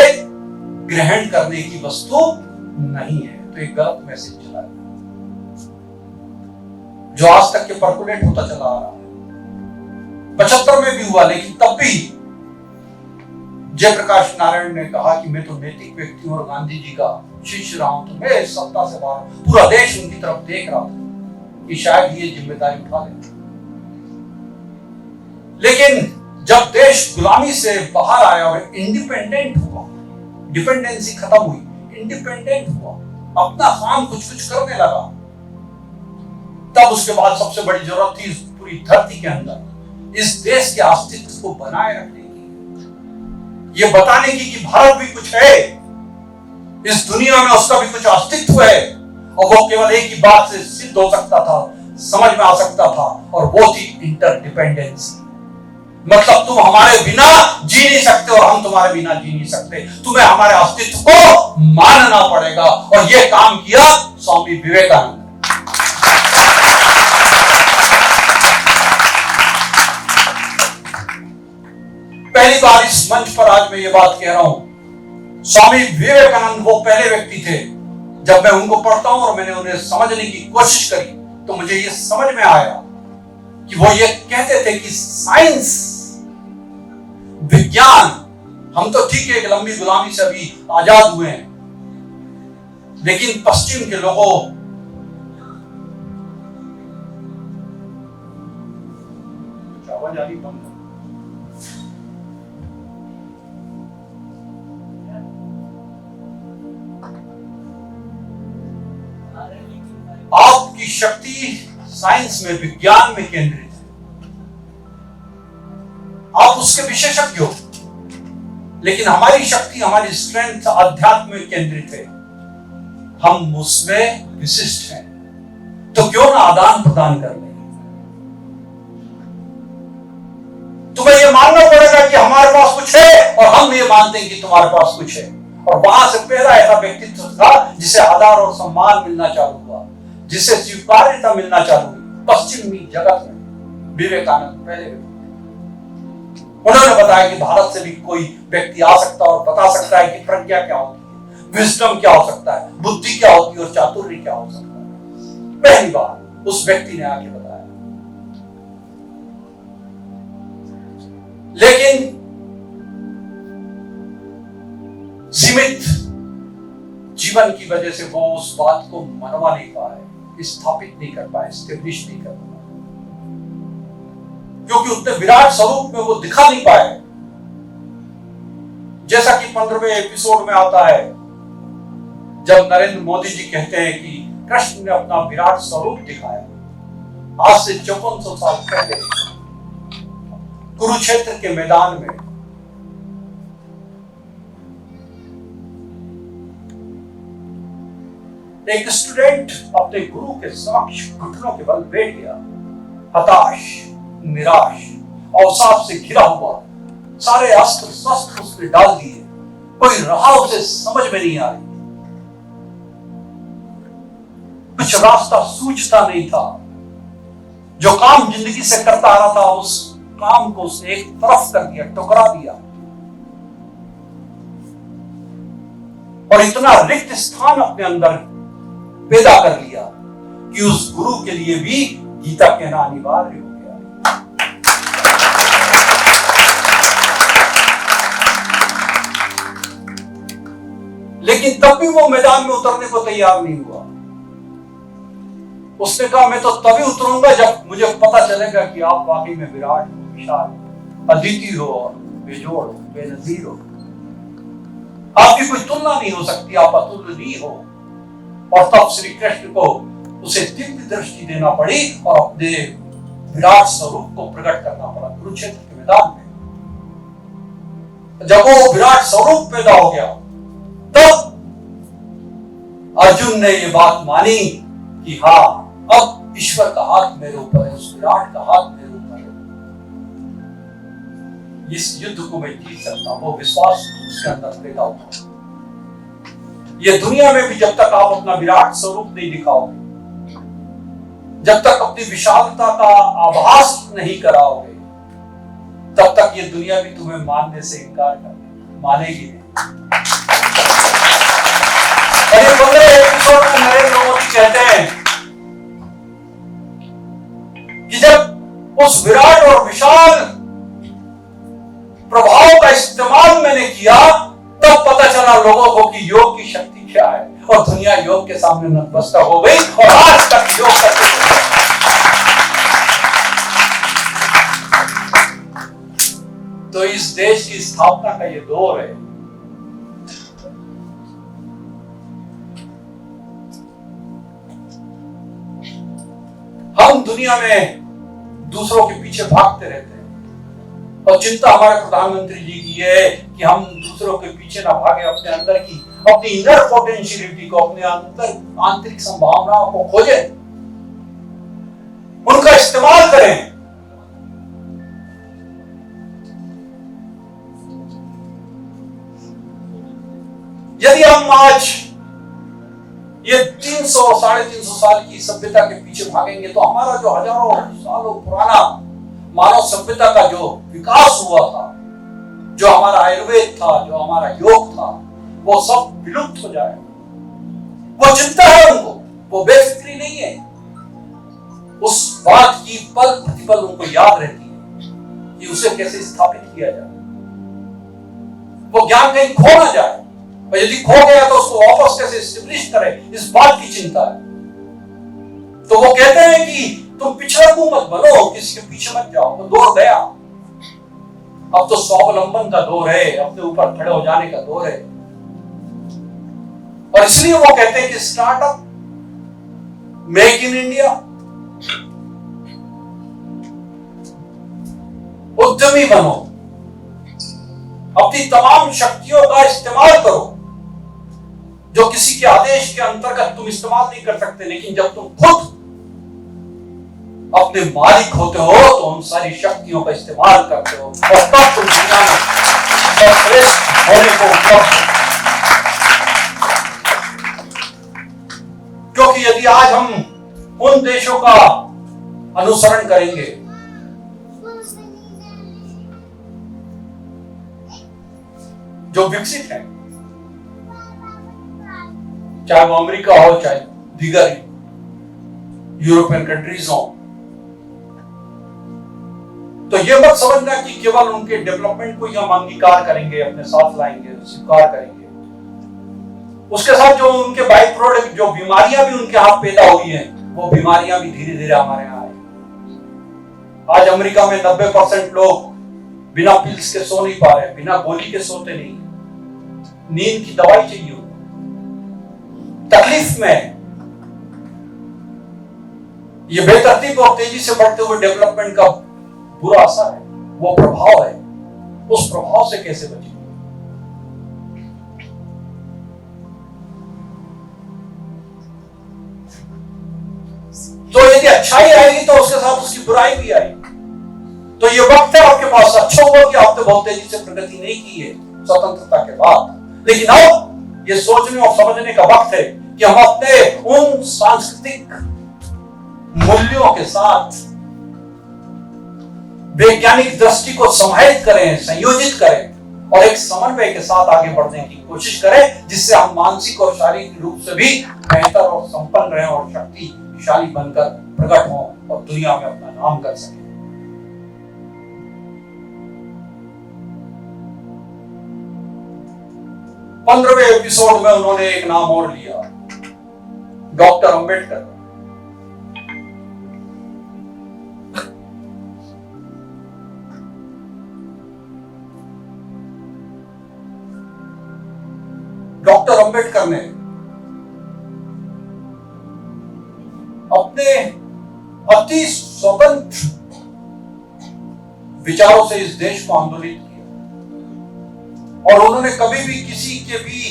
ग्रहण करने की वस्तु नहीं है। तो एक गलत मैसेज चला गया, जो आज तक के परकुलेट होता चला आ रहा है। 75 में भी हुआ, लेकिन तब भी जयप्रकाश नारायण ने कहा कि मैं तो नैतिक व्यक्ति हूं और गांधी जी का शिष्य रहा हूं, तो मैं सत्ता से बाहर, पूरा देश उनकी तरफ देख रहा था कि शायद ये जिम्मेदारी उठा ले। लेकिन जब देश गुलामी से बाहर आया और इंडिपेंडेंट हुआ, डिपेंडेंसी खत्म हुई, इंडिपेंडेंट हुआ, अपना काम कुछ कुछ करने लगा, तब उसके बाद सबसे बड़ी जरूरत थी इस पूरी धरती के अंदर इस देश के अस्तित्व को बनाए रखने की, ये बताने की कि भारत भी कुछ है, इस दुनिया में उसका भी कुछ अस्तित्व है, और वो केवल एक ही बात से सिद्ध हो सकता था, समझ में आ सकता था, और वो थी इंटरडिपेंडेंसी। मतलब तुम हमारे बिना जी नहीं सकते और हम तुम्हारे बिना जी नहीं सकते, तुम्हें हमारे अस्तित्व को मानना पड़ेगा, और यह काम किया स्वामी विवेकानंद। पहली बार इस मंच पर आज मैं ये बात कह रहा हूं, स्वामी विवेकानंद वो पहले व्यक्ति थे, जब मैं उनको पढ़ता हूं और मैंने उन्हें समझने की कोशिश करी तो मुझे ये समझ में आया कि वो ये कहते थे कि साइंस, विज्ञान, हम तो ठीक है एक लंबी गुलामी से अभी आजाद हुए हैं, लेकिन पश्चिम के लोगों आवाज आ रही बंद। आपकी शक्ति साइंस में, विज्ञान में केंद्रित है, आप उसके विशेषज्ञ हो, लेकिन हमारी शक्ति, हमारी स्ट्रेंथ अध्यात्म में केंद्रित है, हम उसमें विशिष्ट हैं, तो क्यों ना आदान प्रदान कर लें। तुम्हें यह मानना पड़ेगा कि हमारे पास कुछ है और हम ये मानते हैं कि तुम्हारे पास कुछ है, और वहां से पहला ऐसा व्यक्तित्व था जिसे आदर और सम्मान मिलना चालू हुआ, जिसे स्वीकार्यता मिलना चालू हुई पश्चिमी जगत में। विवेकानंद पहले उन्होंने बताया कि भारत से भी कोई व्यक्ति आ सकता और बता सकता है कि प्रज्ञा क्या होती है, विजडम क्या हो सकता है, बुद्धि क्या होती है और चातुर्य क्या हो सकता है। पहली बार उस व्यक्ति ने आके बताया। लेकिन सीमित जीवन की वजह से वो उस बात को मनवा नहीं पाए, स्थापित नहीं कर पाए, स्टेब्लिश नहीं कर पाए, क्योंकि उतने विराट स्वरूप में वो दिखा नहीं पाए। जैसा कि 15वें एपिसोड में आता है, जब नरेंद्र मोदी जी कहते हैं कि कृष्ण ने अपना विराट स्वरूप दिखाया, आज से 5400 साल पहले कुरुक्षेत्र के मैदान में। एक स्टूडेंट अपने गुरु के समक्ष घुटनों के बल बैठ गया, हताश, निराश, अवसाद से घिरा हुआ, सारे अस्त्र शस्त्र उसने डाल दिए, कोई राह उसे समझ में नहीं आ रही, कुछ रास्ता सूझता नहीं था। जो काम जिंदगी से करता आ रहा था उस काम को उसने एक तरफ कर दिया, टुकरा दिया, और इतना रिक्त स्थान अपने अंदर पैदा कर लिया कि उस गुरु के लिए भी गीता कहना अनिवार्य हो गया। लेकिन तब भी वो मैदान में उतरने को तैयार नहीं हुआ। उसने कहा मैं तो तभी उतरूंगा जब मुझे पता चलेगा कि आप वाकई में विराट हो, विशाल, अद्वितीय हो, बेजोड़ हो, बेनजीर हो, आपकी कोई तुलना नहीं हो सकती, आप अतुलनीय हो। और तब श्री कृष्ण को उसे दिव्य दृष्टि देना पड़ी और अपने विराट स्वरूप को प्रकट करना पड़ा कुरुक्षेत्र के मैदान में। जब वो विराट स्वरूप पैदा हो गया तब अर्जुन ने ये बात मानी कि हाँ, अब ईश्वर का हाथ मेरे ऊपर है, उस विराट का हाथ मेरे ऊपर है, इस युद्ध को मैं जीत सकता हूं। वो विश्वास उसके अंदर पैदा हुआ। ये दुनिया में भी जब तक आप अपना विराट स्वरूप नहीं दिखाओगे, जब तक अपनी विशालता का आभास नहीं कराओगे, तब तक ये दुनिया भी तुम्हें मानने से इनकार कर मानेगी नहीं। और ये 15 एपिसोड में नरेंद्र मोदी कहते हैं कि जब उस विराट और विशाल प्रभाव का इस्तेमाल मैंने किया, तब पता चला लोगों को कि योग की शक्ति क्या है, और दुनिया योग के सामने नतमस्तक हो गई, और आज तक योग करते हैं। तो इस देश की स्थापना का ये दौर है। हम दुनिया में दूसरों के पीछे भागते रहते हैं, और चिंता हमारे प्रधानमंत्री जी की है कि हम दूसरों के पीछे ना भागे, अपने अंदर की, अपनी इनर पोटेंशियलिटी को, अपने अंदर आंतरिक संभावनाओं को खोजें, उनका इस्तेमाल करें। यदि हम आज ये 300 350 साल की सभ्यता के पीछे भागेंगे, तो हमारा जो हजारों सालों पुराना मानव सभ्यता का जो विकास हुआ था, जो हमारा आयुर्वेद था, जो हमारा योग था, वो सब विलुप्त हो जाएगा। वो चिंता है उनको, वो बेफिक्री नहीं है। उस बात की पल प्रतिपल उनको याद रहती है कि उसे कैसे स्थापित किया जाए, वो ज्ञान कहीं खो ना जाए, और यदि खो गया तो उसको वापस कैसे एस्टेब्लिश करें, इस बात की चिंता है। तो वो कहते हैं कि तुम पिछड़कू मत बनो, किसी के पीछे मत जाओ। वो दौर गया, अब तो स्वावलंबन का दौर है, अपने ऊपर खड़े हो जाने का दौर है। और इसलिए वो कहते हैं कि स्टार्टअप, मेक इन इंडिया, उद्यमी बनो, अपनी तमाम शक्तियों का इस्तेमाल करो, जो किसी के आदेश के अंतर्गत तुम इस्तेमाल नहीं कर सकते, लेकिन जब तुम खुद अपने मालिक होते हो तो उन सारी शक्तियों का इस्तेमाल करते हो, और तब तुम दुनिया में श्रेष्ठ होने को उपलब्ध हो। क्योंकि यदि आज हम उन देशों का अनुसरण करेंगे जो विकसित हैं, चाहे वो अमेरिका हो, चाहे दीगर यूरोपियन कंट्रीज हो, तो ये मत समझना कि केवल उनके डेवलपमेंट को ही हम अंगीकार करेंगे, अपने साथ लाएंगे, स्वीकार करेंगे। उसके साथ जो उनके बाई प्रोडक्ट, जो बीमारियां भी उनके यहाँ पैदा हुई हैं, वो बीमारियां भी धीरे धीरे हमारे यहाँ आए। आज अमेरिका में 90% लोग बिना पिल्स के सो नहीं पा रहे, बिना गोली के सोते नहीं, नींद की दवाई चाहिए, तकलीफ में। ये बेतरतीब और तेजी से बढ़ते हुए डेवलपमेंट का बुरा असर है, वो प्रभाव है। उस प्रभाव से कैसे बचें? तो यदि अच्छाई आएगी तो उसके साथ उसकी बुराई भी आएगी। तो ये वक्त है आपके पास, अच्छा हुआ कि आपने बहुत तेजी से प्रगति नहीं की है स्वतंत्रता के बाद, लेकिन अब ये सोचने और समझने का वक्त है कि हम अपने उन सांस्कृतिक मूल्यों के साथ वैज्ञानिक दृष्टि को समाहित करें, संयोजित करें, और एक समन्वय के साथ आगे बढ़ने की कोशिश करें, जिससे हम मानसिक और शारीरिक रूप से भी बेहतर और संपन्न रहें और शक्तिशाली बनकर प्रकट हों और दुनिया में अपना नाम कर सकें। पंद्रहवें एपिसोड में उन्होंने एक नाम और लिया, डॉक्टर अंबेडकर। डॉक्टर अंबेडकर ने अपने अति स्वतंत्र विचारों से इस देश को आंदोलित किया, और उन्होंने कभी भी किसी के भी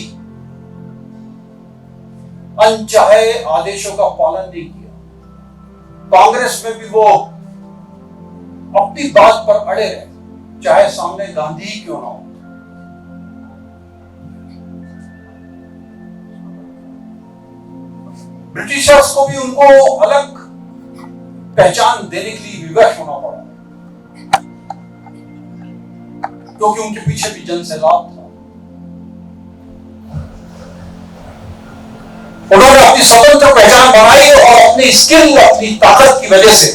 अनचाहे आदेशों का पालन नहीं किया। कांग्रेस में भी वो अपनी बात पर अड़े रहे, चाहे सामने गांधी ही क्यों ना हो। ब्रिटिशर्स को भी उनको अलग पहचान देने के लिए विवश होना पड़ा, क्योंकि उनके पीछे भी जनसैलाब था। उन्होंने अपनी स्वतंत्र पहचान बनाई और अपनी स्किल, अपनी ताकत की वजह से,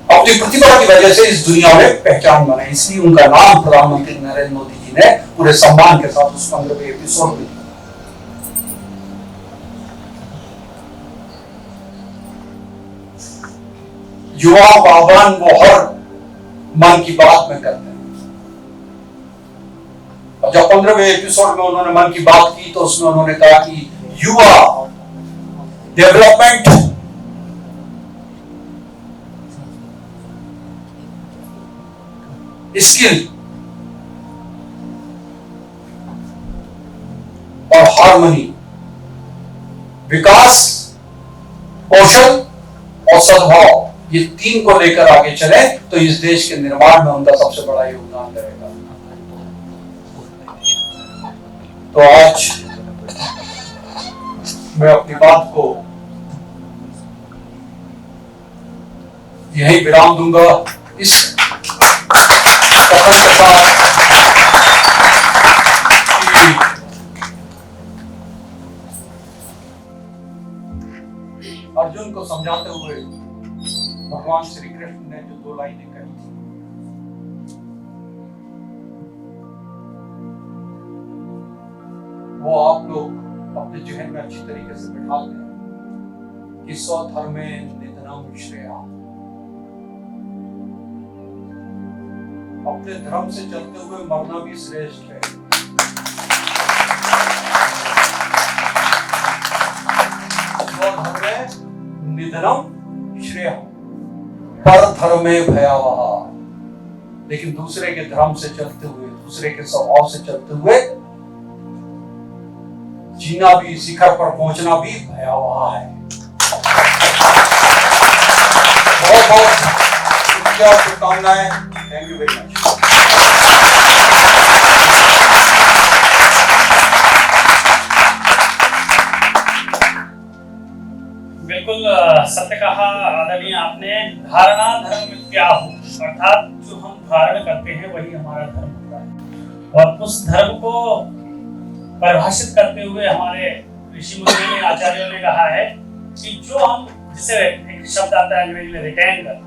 अपनी अपनी प्रतिभा की वजह से इस दुनिया में पहचान बनाई, इसलिए उनका नाम प्रधानमंत्री नरेंद्र मोदी जी ने पूरे सम्मान के साथ उस 15वें एपिसोड में दिया। युवाओं का आह्वान वो हर मन की बात में करते हैं, और जब 15वें एपिसोड में उन्होंने मन की बात की तो उसमें उन्होंने कहा कि युवा डेवलपमेंट स्किल और हार्मनी, विकास, कौशल और सद्भाव, ये तीन को लेकर आगे चले तो इस देश के निर्माण में उनका सबसे बड़ा योगदान रहेगा। तो आज मैं अपनी बात को यही विराम दूंगा इस कथन के साथ कि अर्जुन को समझाते हुए भगवान श्री कृष्ण ने जो 2 लाइनें कही थी, वो आप लोग अपने जहन में अच्छी तरीके से बिठा लें कि स्वधर्मे निधनम श्रेया, अपने धर्म से चलते हुए मरना भी श्रेष्ठ है। स्वधर्मे निधनम श्रेया, पर धर्मे भयावह, लेकिन दूसरे के धर्म से चलते हुए, दूसरे के स्वभाव से चलते हुए जीना भी, शिखर पर पहुंचना भी भयावह है। बहुत बहुत शुभकामनाएं। Thank you very much. बिल्कुल सत्य कहा आदरणीय आपने। धारणा धर्म मिथ्याहु, अर्थात जो हम धारण करते हैं वही हमारा धर्म होता है, और उस धर्म को परिभाषित करते हुए हमारे ऋषि मुनियों ने, आचार्यों ने कहा है कि जो हम, जिसे एक शब्द आता है अंग्रेजी में रिटेन करना,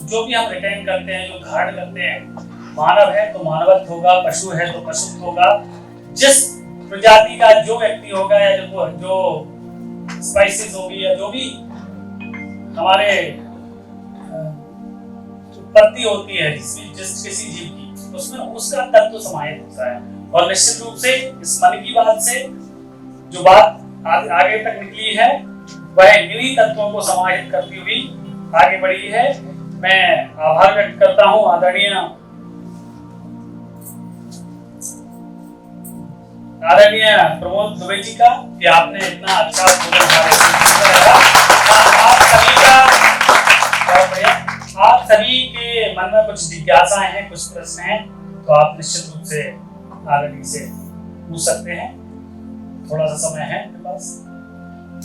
जो भी हम रिटेन करते हैं, जो धारण करते हैं, मानव है तो मानवत्व होगा, पशु है तो पशुत्व होगा, जिस प्रजाति का जो व्यक्ति होगा या जो स्पाइसेस होगी या जो भी हमारे उत्पत्ति होती है जिस किसी जीव की, उसमें उसका तत्व समाहित होता है। और निश्चित रूप से इस मन की बात से जो बात आगे तक निकली है वह इन्हीं तत्वों को समाहित करती हुई आगे बढ़ी है। मैं आभार व्यक्त करता हूं आदरणीय प्रमोद दुबे जी का कि आपने इतना अच्छा आप सभी के मन में कुछ जिज्ञासाएं हैं, कुछ प्रश्न हैं, तो आप निश्चित रूप से आदरणीय से पूछ सकते हैं। थोड़ा सा समय है मेरे पास।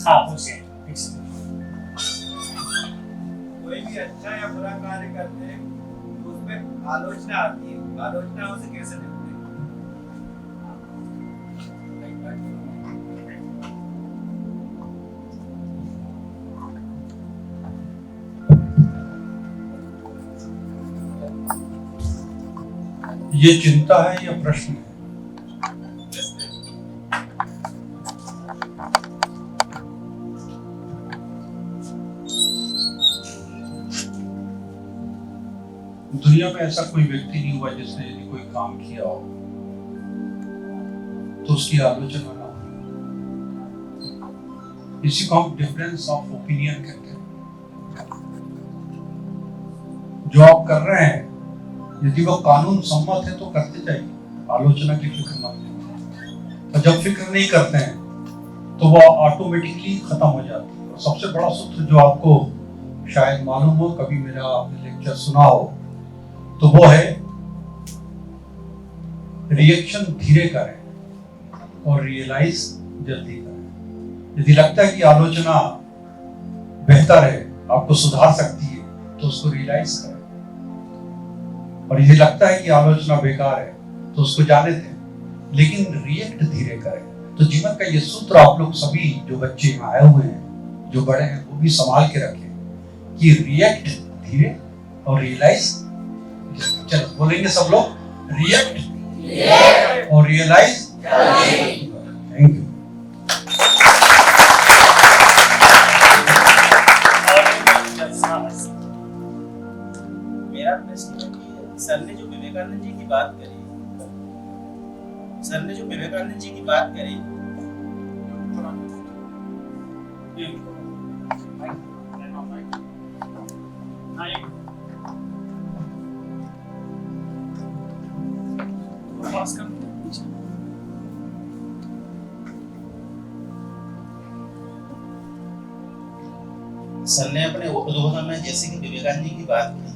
हाँ पूछिए। कोई भी अच्छा या बुरा कार्य करते हैं तो उसमें आलोचना आती है, आलोचना उसे कैसे निपटते हैं? ये चिंता है या प्रश्न है? दुनिया में ऐसा कोई व्यक्ति नहीं हुआ जिसने यदि कोई काम किया हो तो उसकी आलोचना ना हो। इसी को हम डिफरेंस ऑफ ओपिनियन कहते हैं। जो आप कर रहे हैं यदि वो कानून सम्मत है तो करते जाइए, आलोचना की फिक्र मत करिए। और जब फिक्र नहीं करते हैं तो वो ऑटोमेटिकली खत्म हो जाती है। और सबसे बड़ा सूत्र जो आपको शायद मालूम हो, कभी मेरा आपने लेक्चर सुना हो, तो वो है रिएक्शन धीरे करें और रियलाइज जल्दी करें। यदि लगता है कि आलोचना बेहतर है, आपको सुधार सकती है, तो उसको रियलाइज करें। और यदि लगता है कि आलोचना बेकार है तो उसको जाने दें, लेकिन रिएक्ट धीरे करें। तो जीवन का ये सूत्र आप लोग सभी जो बच्चे आए हुए हैं, जो बड़े हैं, वो भी संभाल के रखें कि रिएक्ट धीरे, और रियलाइज। चलो बोलेंगे सब लोग, रिएक्ट और रियलाइज। Thank you. मेरा प्रश्न है कि सर ने जो विवेकानंद जी की बात करी, सर ने अपने उद्बोधन में जैसे कि विवेकानंद जी की बात की,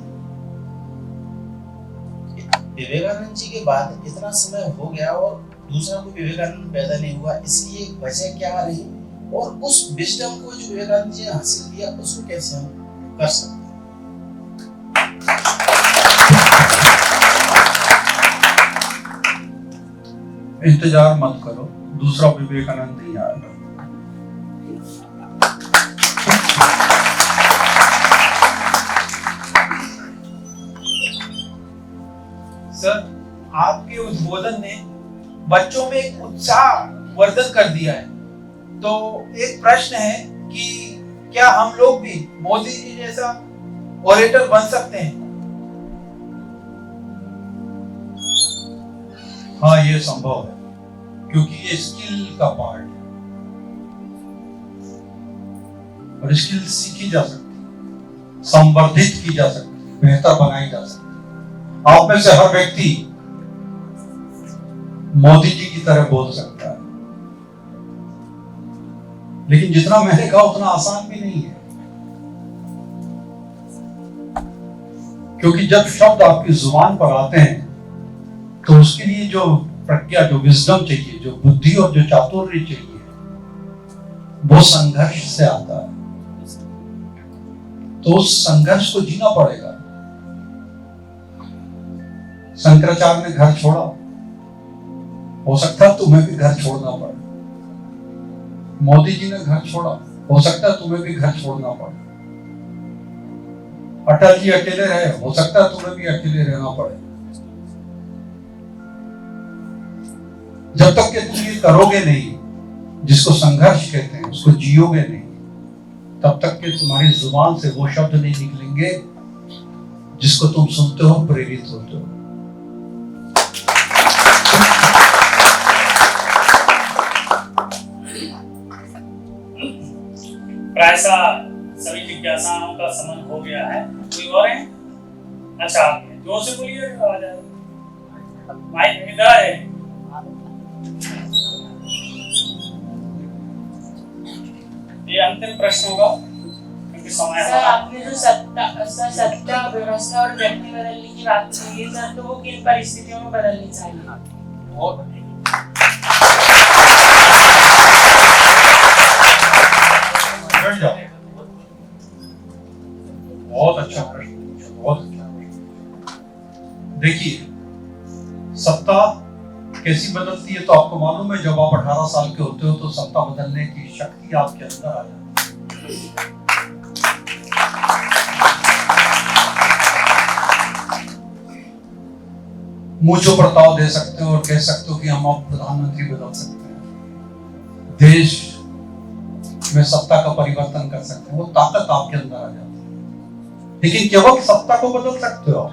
विवेकानंद जी के बाद इतना समय हो गया और दूसरा कोई विवेकानंद पैदा नहीं हुआ, इसकी एक वजह क्या रही और उस विजडम को जो विवेकानंद जी ने हासिल किया उसको कैसे हम कर सकते हैं? इंतजार मत करो, दूसरा विवेकानंद नहीं आएगा। सर, आपके उद्बोधन ने बच्चों में एक उत्साह वर्धन कर दिया है। तो एक प्रश्न है कि क्या हम लोग भी मोदी जी जैसा ओरेटर बन सकते हैं? हाँ, ये संभव है, क्योंकि ये स्किल का पार्ट है और स्किल सीखी जा सकती है, संवर्धित की जा सकती है, बेहतर बनाई जा सकती है। आप में से हर व्यक्ति मोदी जी की तरह बोल सकता है, लेकिन जितना मैंने कहा उतना आसान भी नहीं है, क्योंकि जब शब्द आपकी जुबान पर आते हैं तो उसके लिए जो प्रज्ञा, जो विजडम चाहिए, जो बुद्धि और जो चातुर्य चाहिए, वो संघर्ष से आता है। तो उस संघर्ष को जीना पड़ेगा। शंकराचार्य ने घर छोड़ा, हो सकता है तुम्हें भी घर छोड़ना पड़े। मोदी जी ने घर छोड़ा, हो सकता है तुम्हें भी घर छोड़ना पड़े। अटल जी अकेले रहे, हो सकता है तुम्हें भी अकेले रहना पड़े। जब तक कि तुम ये करोगे नहीं, जिसको संघर्ष कहते हैं, उसको जियोगे नहीं, तब तक कि तुम्हारी जुबान से वो शब्द नहीं निकलेंगे जिसको तुम सुनते हो, प्रेरित होते हो। प्रायः सभी जिज्ञासाओं का समन हो गया है। कोई और है? अच्छा, जोर से बोलिए, आवाज आ रही है। माइक इधर है। ये अंतिम प्रश्न होगा क्योंकि समय सर, आपने जो सत्ता व्यवस्था और व्यक्ति बदलने की बात की है सर, तो वो किन परिस्थितियों में बदलनी चाहिए? बहुत अच्छा प्रश्न, बहुत अच्छा प्रश्न। देखिए, सत्ता कैसी बदलती है तो आपको मालूम है, जब आप 18 साल के होते हो तो सत्ता बदलने की शक्ति आपके अंदर आ जाती है। मुझे प्रताव दे सकते हो और कह सकते हो कि हम अब प्रधानमंत्री बदल सकते हैं, देश में सत्ता का परिवर्तन कर सकते हैं, वो ताकत आपके अंदर आ जाती है। लेकिन केवल सत्ता को बदल सकते हो,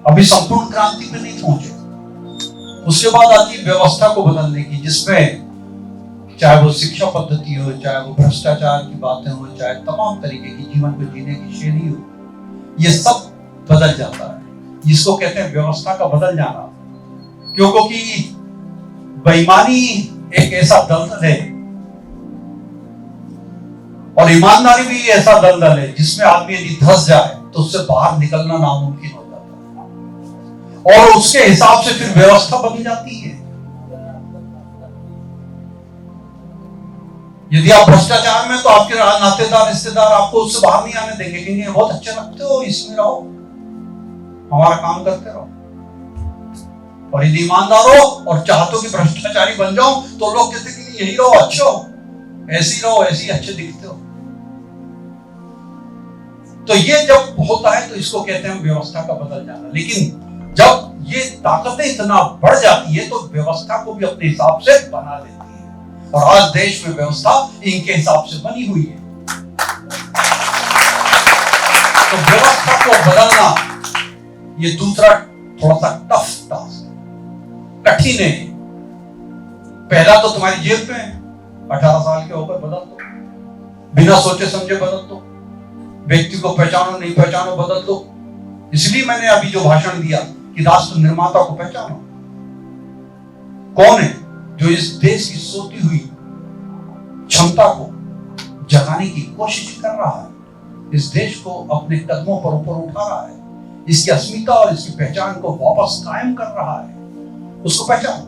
अभी संपूर्ण क्रांति पे नहीं पहुंचे। उसके बाद आती है व्यवस्था को बदलने की, जिसमें चाहे वो शिक्षा पद्धति हो, चाहे वो भ्रष्टाचार की बातें हो, चाहे तमाम तरीके की जीवन को जीने की शैली हो, ये सब बदल जाता है। जिसको कहते हैं व्यवस्था का बदल जाना। क्योंकि बेईमानी एक ऐसा दलदल है और ईमानदारी भी ऐसा दलदल है जिसमें आदमी यदि धंस जाए तो उससे बाहर निकलना नामुमकिन हो जाता है, और उसके हिसाब से फिर व्यवस्था बनी जाती है। यदि आप भ्रष्टाचार में, तो आपके नातेदार रिश्तेदार आपको उससे बाहर नहीं आने देंगे, कहेंगे बहुत अच्छे लगते हो, इसमें रहो, हमारा काम करते रहो। और यदि ईमानदार हो और चाहते हो कि भ्रष्टाचारी बन जाओ, तो लोग कहते हैं कि यही रहो, अच्छे हो, ऐसे ही रहो, ऐसे ही अच्छे दिखते हो। तो ये जब होता है तो इसको कहते हैं व्यवस्था का बदल जाना। लेकिन जब ये ताकतें इतना बढ़ जाती है तो व्यवस्था को भी अपने हिसाब से बना लेती है, और आज देश में व्यवस्था इनके हिसाब से बनी हुई है। तो व्यवस्था को बदलना ये दूसरा थोड़ा सा टफ टास्क है, कठिन है। पहला तो तुम्हारी जेब में है, 18 साल के होकर बदल दो, बिना सोचे समझे बदल दो, व्यक्ति को पहचानो नहीं पहचानो बदल दो। इसलिए मैंने अभी जो भाषण दिया कि राष्ट्र निर्माता को पहचानो, कौन है जो इस देश की सोती हुई क्षमता को जगाने की कोशिश कर रहा है, इस देश को अपने कदमों पर ऊपर उठा रहा है, इसकी अस्मिता और इसकी पहचान को वापस कायम कर रहा है, उसको पहचानो।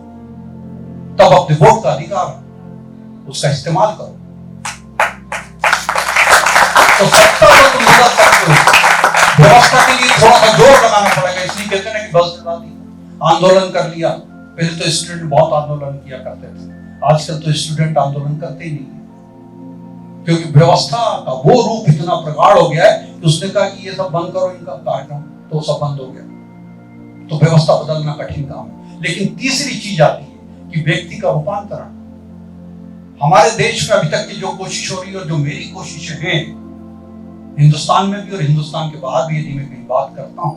तब अपने वोट का अधिकार उसका इस्तेमाल करो। तो सत्ता को तुम बदल सकते हो, व्यवस्था के लिए थोड़ा सा जोर लगाना पड़ेगा। इसलिए कहते हैं कि बस दिला दी, आंदोलन कर लिया। पहले तो स्टूडेंट बहुत आंदोलन किया करते थे, आजकल तो स्टूडेंट आंदोलन करते ही नहीं है, क्योंकि व्यवस्था का वो रूप इतना प्रगाढ़ हो गया है कि उसने कहा कि ये सब बंद करो इनका कार्यक्रम, तो सब बंद हो गया। तो व्यवस्था बदलना कठिन काम है। लेकिन तीसरी चीज आती है कि व्यक्ति का रूपांतरण। हमारे देश में अभी तक की जो कोशिश हो रही है और जो मेरी कोशिशें हैं हिंदुस्तान में भी और हिंदुस्तान के बाहर भी, यदि मैं कहीं बात करता हूं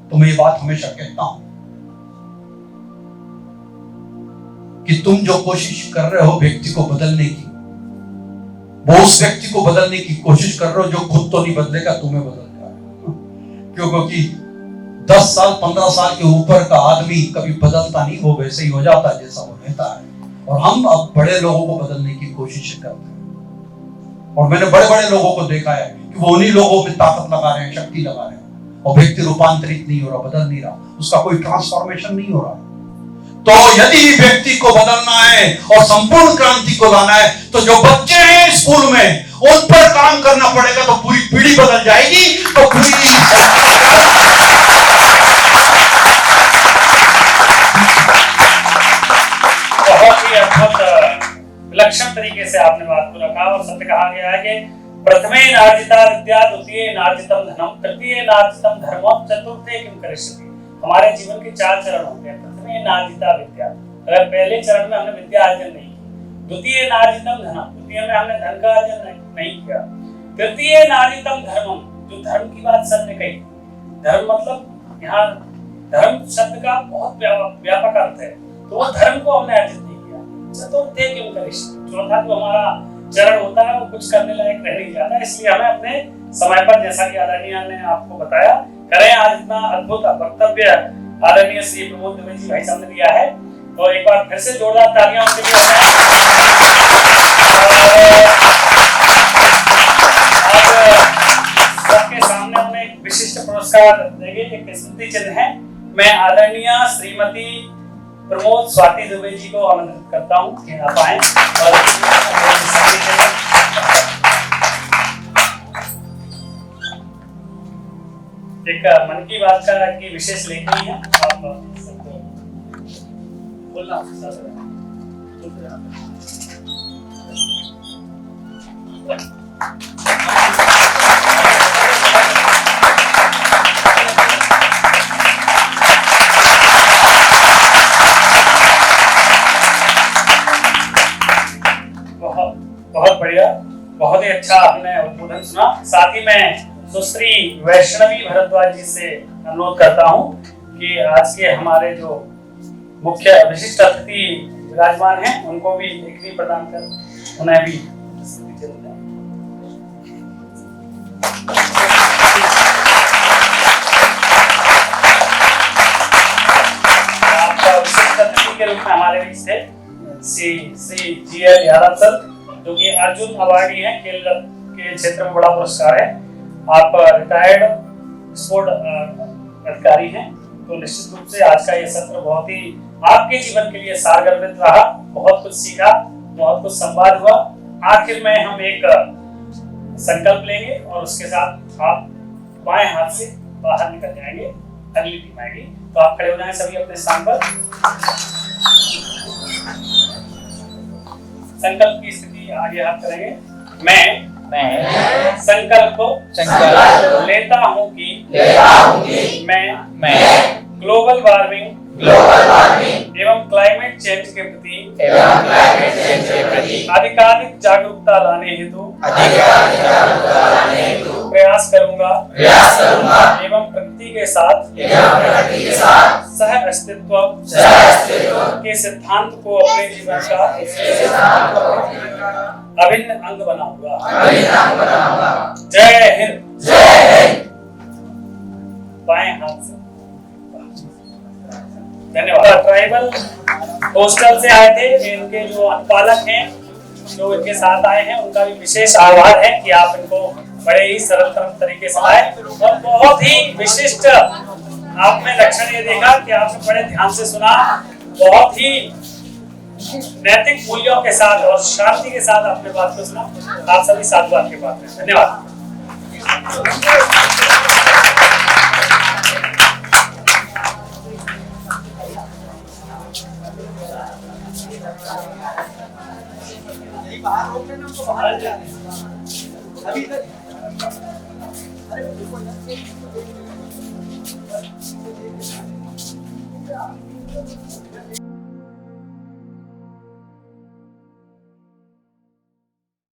तो मैं ये बात हमेशा कहता हूं कि तुम जो कोशिश कर रहे हो व्यक्ति को बदलने की, वो उस व्यक्ति को बदलने की कोशिश कर रहे हो जो खुद तो नहीं बदलेगा, तुम्हें बदल जाएगा। क्योंकि 10 साल 15 साल के ऊपर का आदमी कभी बदलता नहीं, वो वैसे ही हो जाता है जैसा वो रहता है। और हम अब बड़े लोगों को बदलने की कोशिश करते हैं, और मैंने बड़े बड़े लोगों को देखा है कि वो उन्हीं लोगों में ताकत लगा रहे हैं, शक्ति लगा रहे हैं, और व्यक्ति रूपांतरित नहीं हो रहा, बदल नहीं रहा, उसका कोई ट्रांसफॉर्मेशन नहीं हो रहा। तो यदि व्यक्ति को बदलना है और संपूर्ण क्रांति को लाना है तो जो बच्चे हैं स्कूल में उन पर काम करना पड़ेगा। तो पूरी पीढ़ी बदल जाएगी, तो पूरी बहुत ही अद्भुत विलक्षण तरीके से आपने बात को रखा। और सत्य कहा गया है कि प्रथमे नार्जिता विद्या, द्वितीय नार्जितम धनम, तृतीय नार्जितम धर्मम, चतुर्थे किम करिष्यति। हमारे जीवन के 4 चरण होते हैं। प्रथमे नार्जिता विद्या, अगर पहले चरण में हमने विद्या अर्जन नहीं की। द्वितीय नार्जितम धनम, द्वितीय में हमने धन का अर्जन नहीं किया। तृतीय नार्जितम धर्मम, जो धर्म की बात सर ने कही, धर्म मतलब यहाँ धर्म शब्द का बहुत व्यापक अर्थ है, तो वो धर्म को हमने अर्जित नहीं किया। चतुर्थे किम करिष्यति, चौथा जो हमारा चरण होता है वो कुछ करने लायक रह नहीं जाता। इसलिए हमें अपने समय पर, जैसा कि आदरणीय ने आपको बताया, करें। आज इतना अद्भुत वक्तव्य आदरणीय श्री प्रमोद दुबे जी भाई साहब ने दिया है, तो एक बार फिर से जोरदार तालियां उनके लिए हो जाए। सबके सामने हमें एक विशिष्ट पुरस्कार देंगे, एक स्मृति चिन्ह है। मैं आदरणीय श्रीमती प्रमोद स्वाति दुबे जी को आमंत्रित करता हूं कि आप आए और एक मन की बात का की विशेष लेखनी है। आप सबको बोलना बहुत बढ़िया, बहुत ही अच्छा हमने उद्बोधन सुना। साथ ही मैं सुश्री वैष्णवी भारद्वाज जी से अनुरोध करता हूं कि आज के हमारे जो मुख्य विशिष्ट अतिथि विराजमान हैं उनको भी डिग्री प्रदान कर उन्हें भी आपका विशिष्ट अतिथि के रूप में हमारे बीच थे श्री GL यादव सर, जो कि अर्जुन अवार्डी हैं, खेल के क्षेत्र में बड़ा पुरस्कार है। आप रिटायर्ड स्पोर्ट अधिकारी हैं, तो निश्चित रूप से आज का ये सत्र बहुत ही आपके जीवन के लिए सारगर्भित रहा। बहुत कुछ सीखा, बहुत कुछ संवाद हुआ। आखिर में हम एक संकल्प लेंगे और उसके साथ आप बाएं हाथ से बाहर निकल जाएंगे, अगली टीम आएगी। तो आप खड़े हो जाएं सभी अपने स्थान पर। संकल्प की स्थिति आगे हाथ करेंगे। मैं मैं संकल्प लेता हूँ कि मैं ग्लोबल वार्मिंग एवं क्लाइमेट चेंज के प्रति अधिकाधिक जागरूकता लाने हेतु प्रयास करूंगा एवं प्रकृति के साथ सह अस्तित्व के सिद्धांत को अपने जीवन का अभिन्न अंग बनाऊंगा। जय हिंद। बाएं हाथ से धन्यवाद। ट्राइबल हॉस्टल से आए थे, इनके जो अनुपालक हैं जो इनके साथ आए हैं उनका भी विशेष आभार है कि आप इनको बड़े ही सरल तरीके से आए और बहुत ही विशिष्ट आपने लक्षण ये देखा कि आपने बड़े ध्यान से सुना, बहुत ही नैतिक मूल्यों के साथ और शांति के साथ आपने बात को सुना। आप सभी साधुवाद के पात्र हैं। धन्यवाद। बाहर रोक लेना, उनको बाहर जाने अभी तक।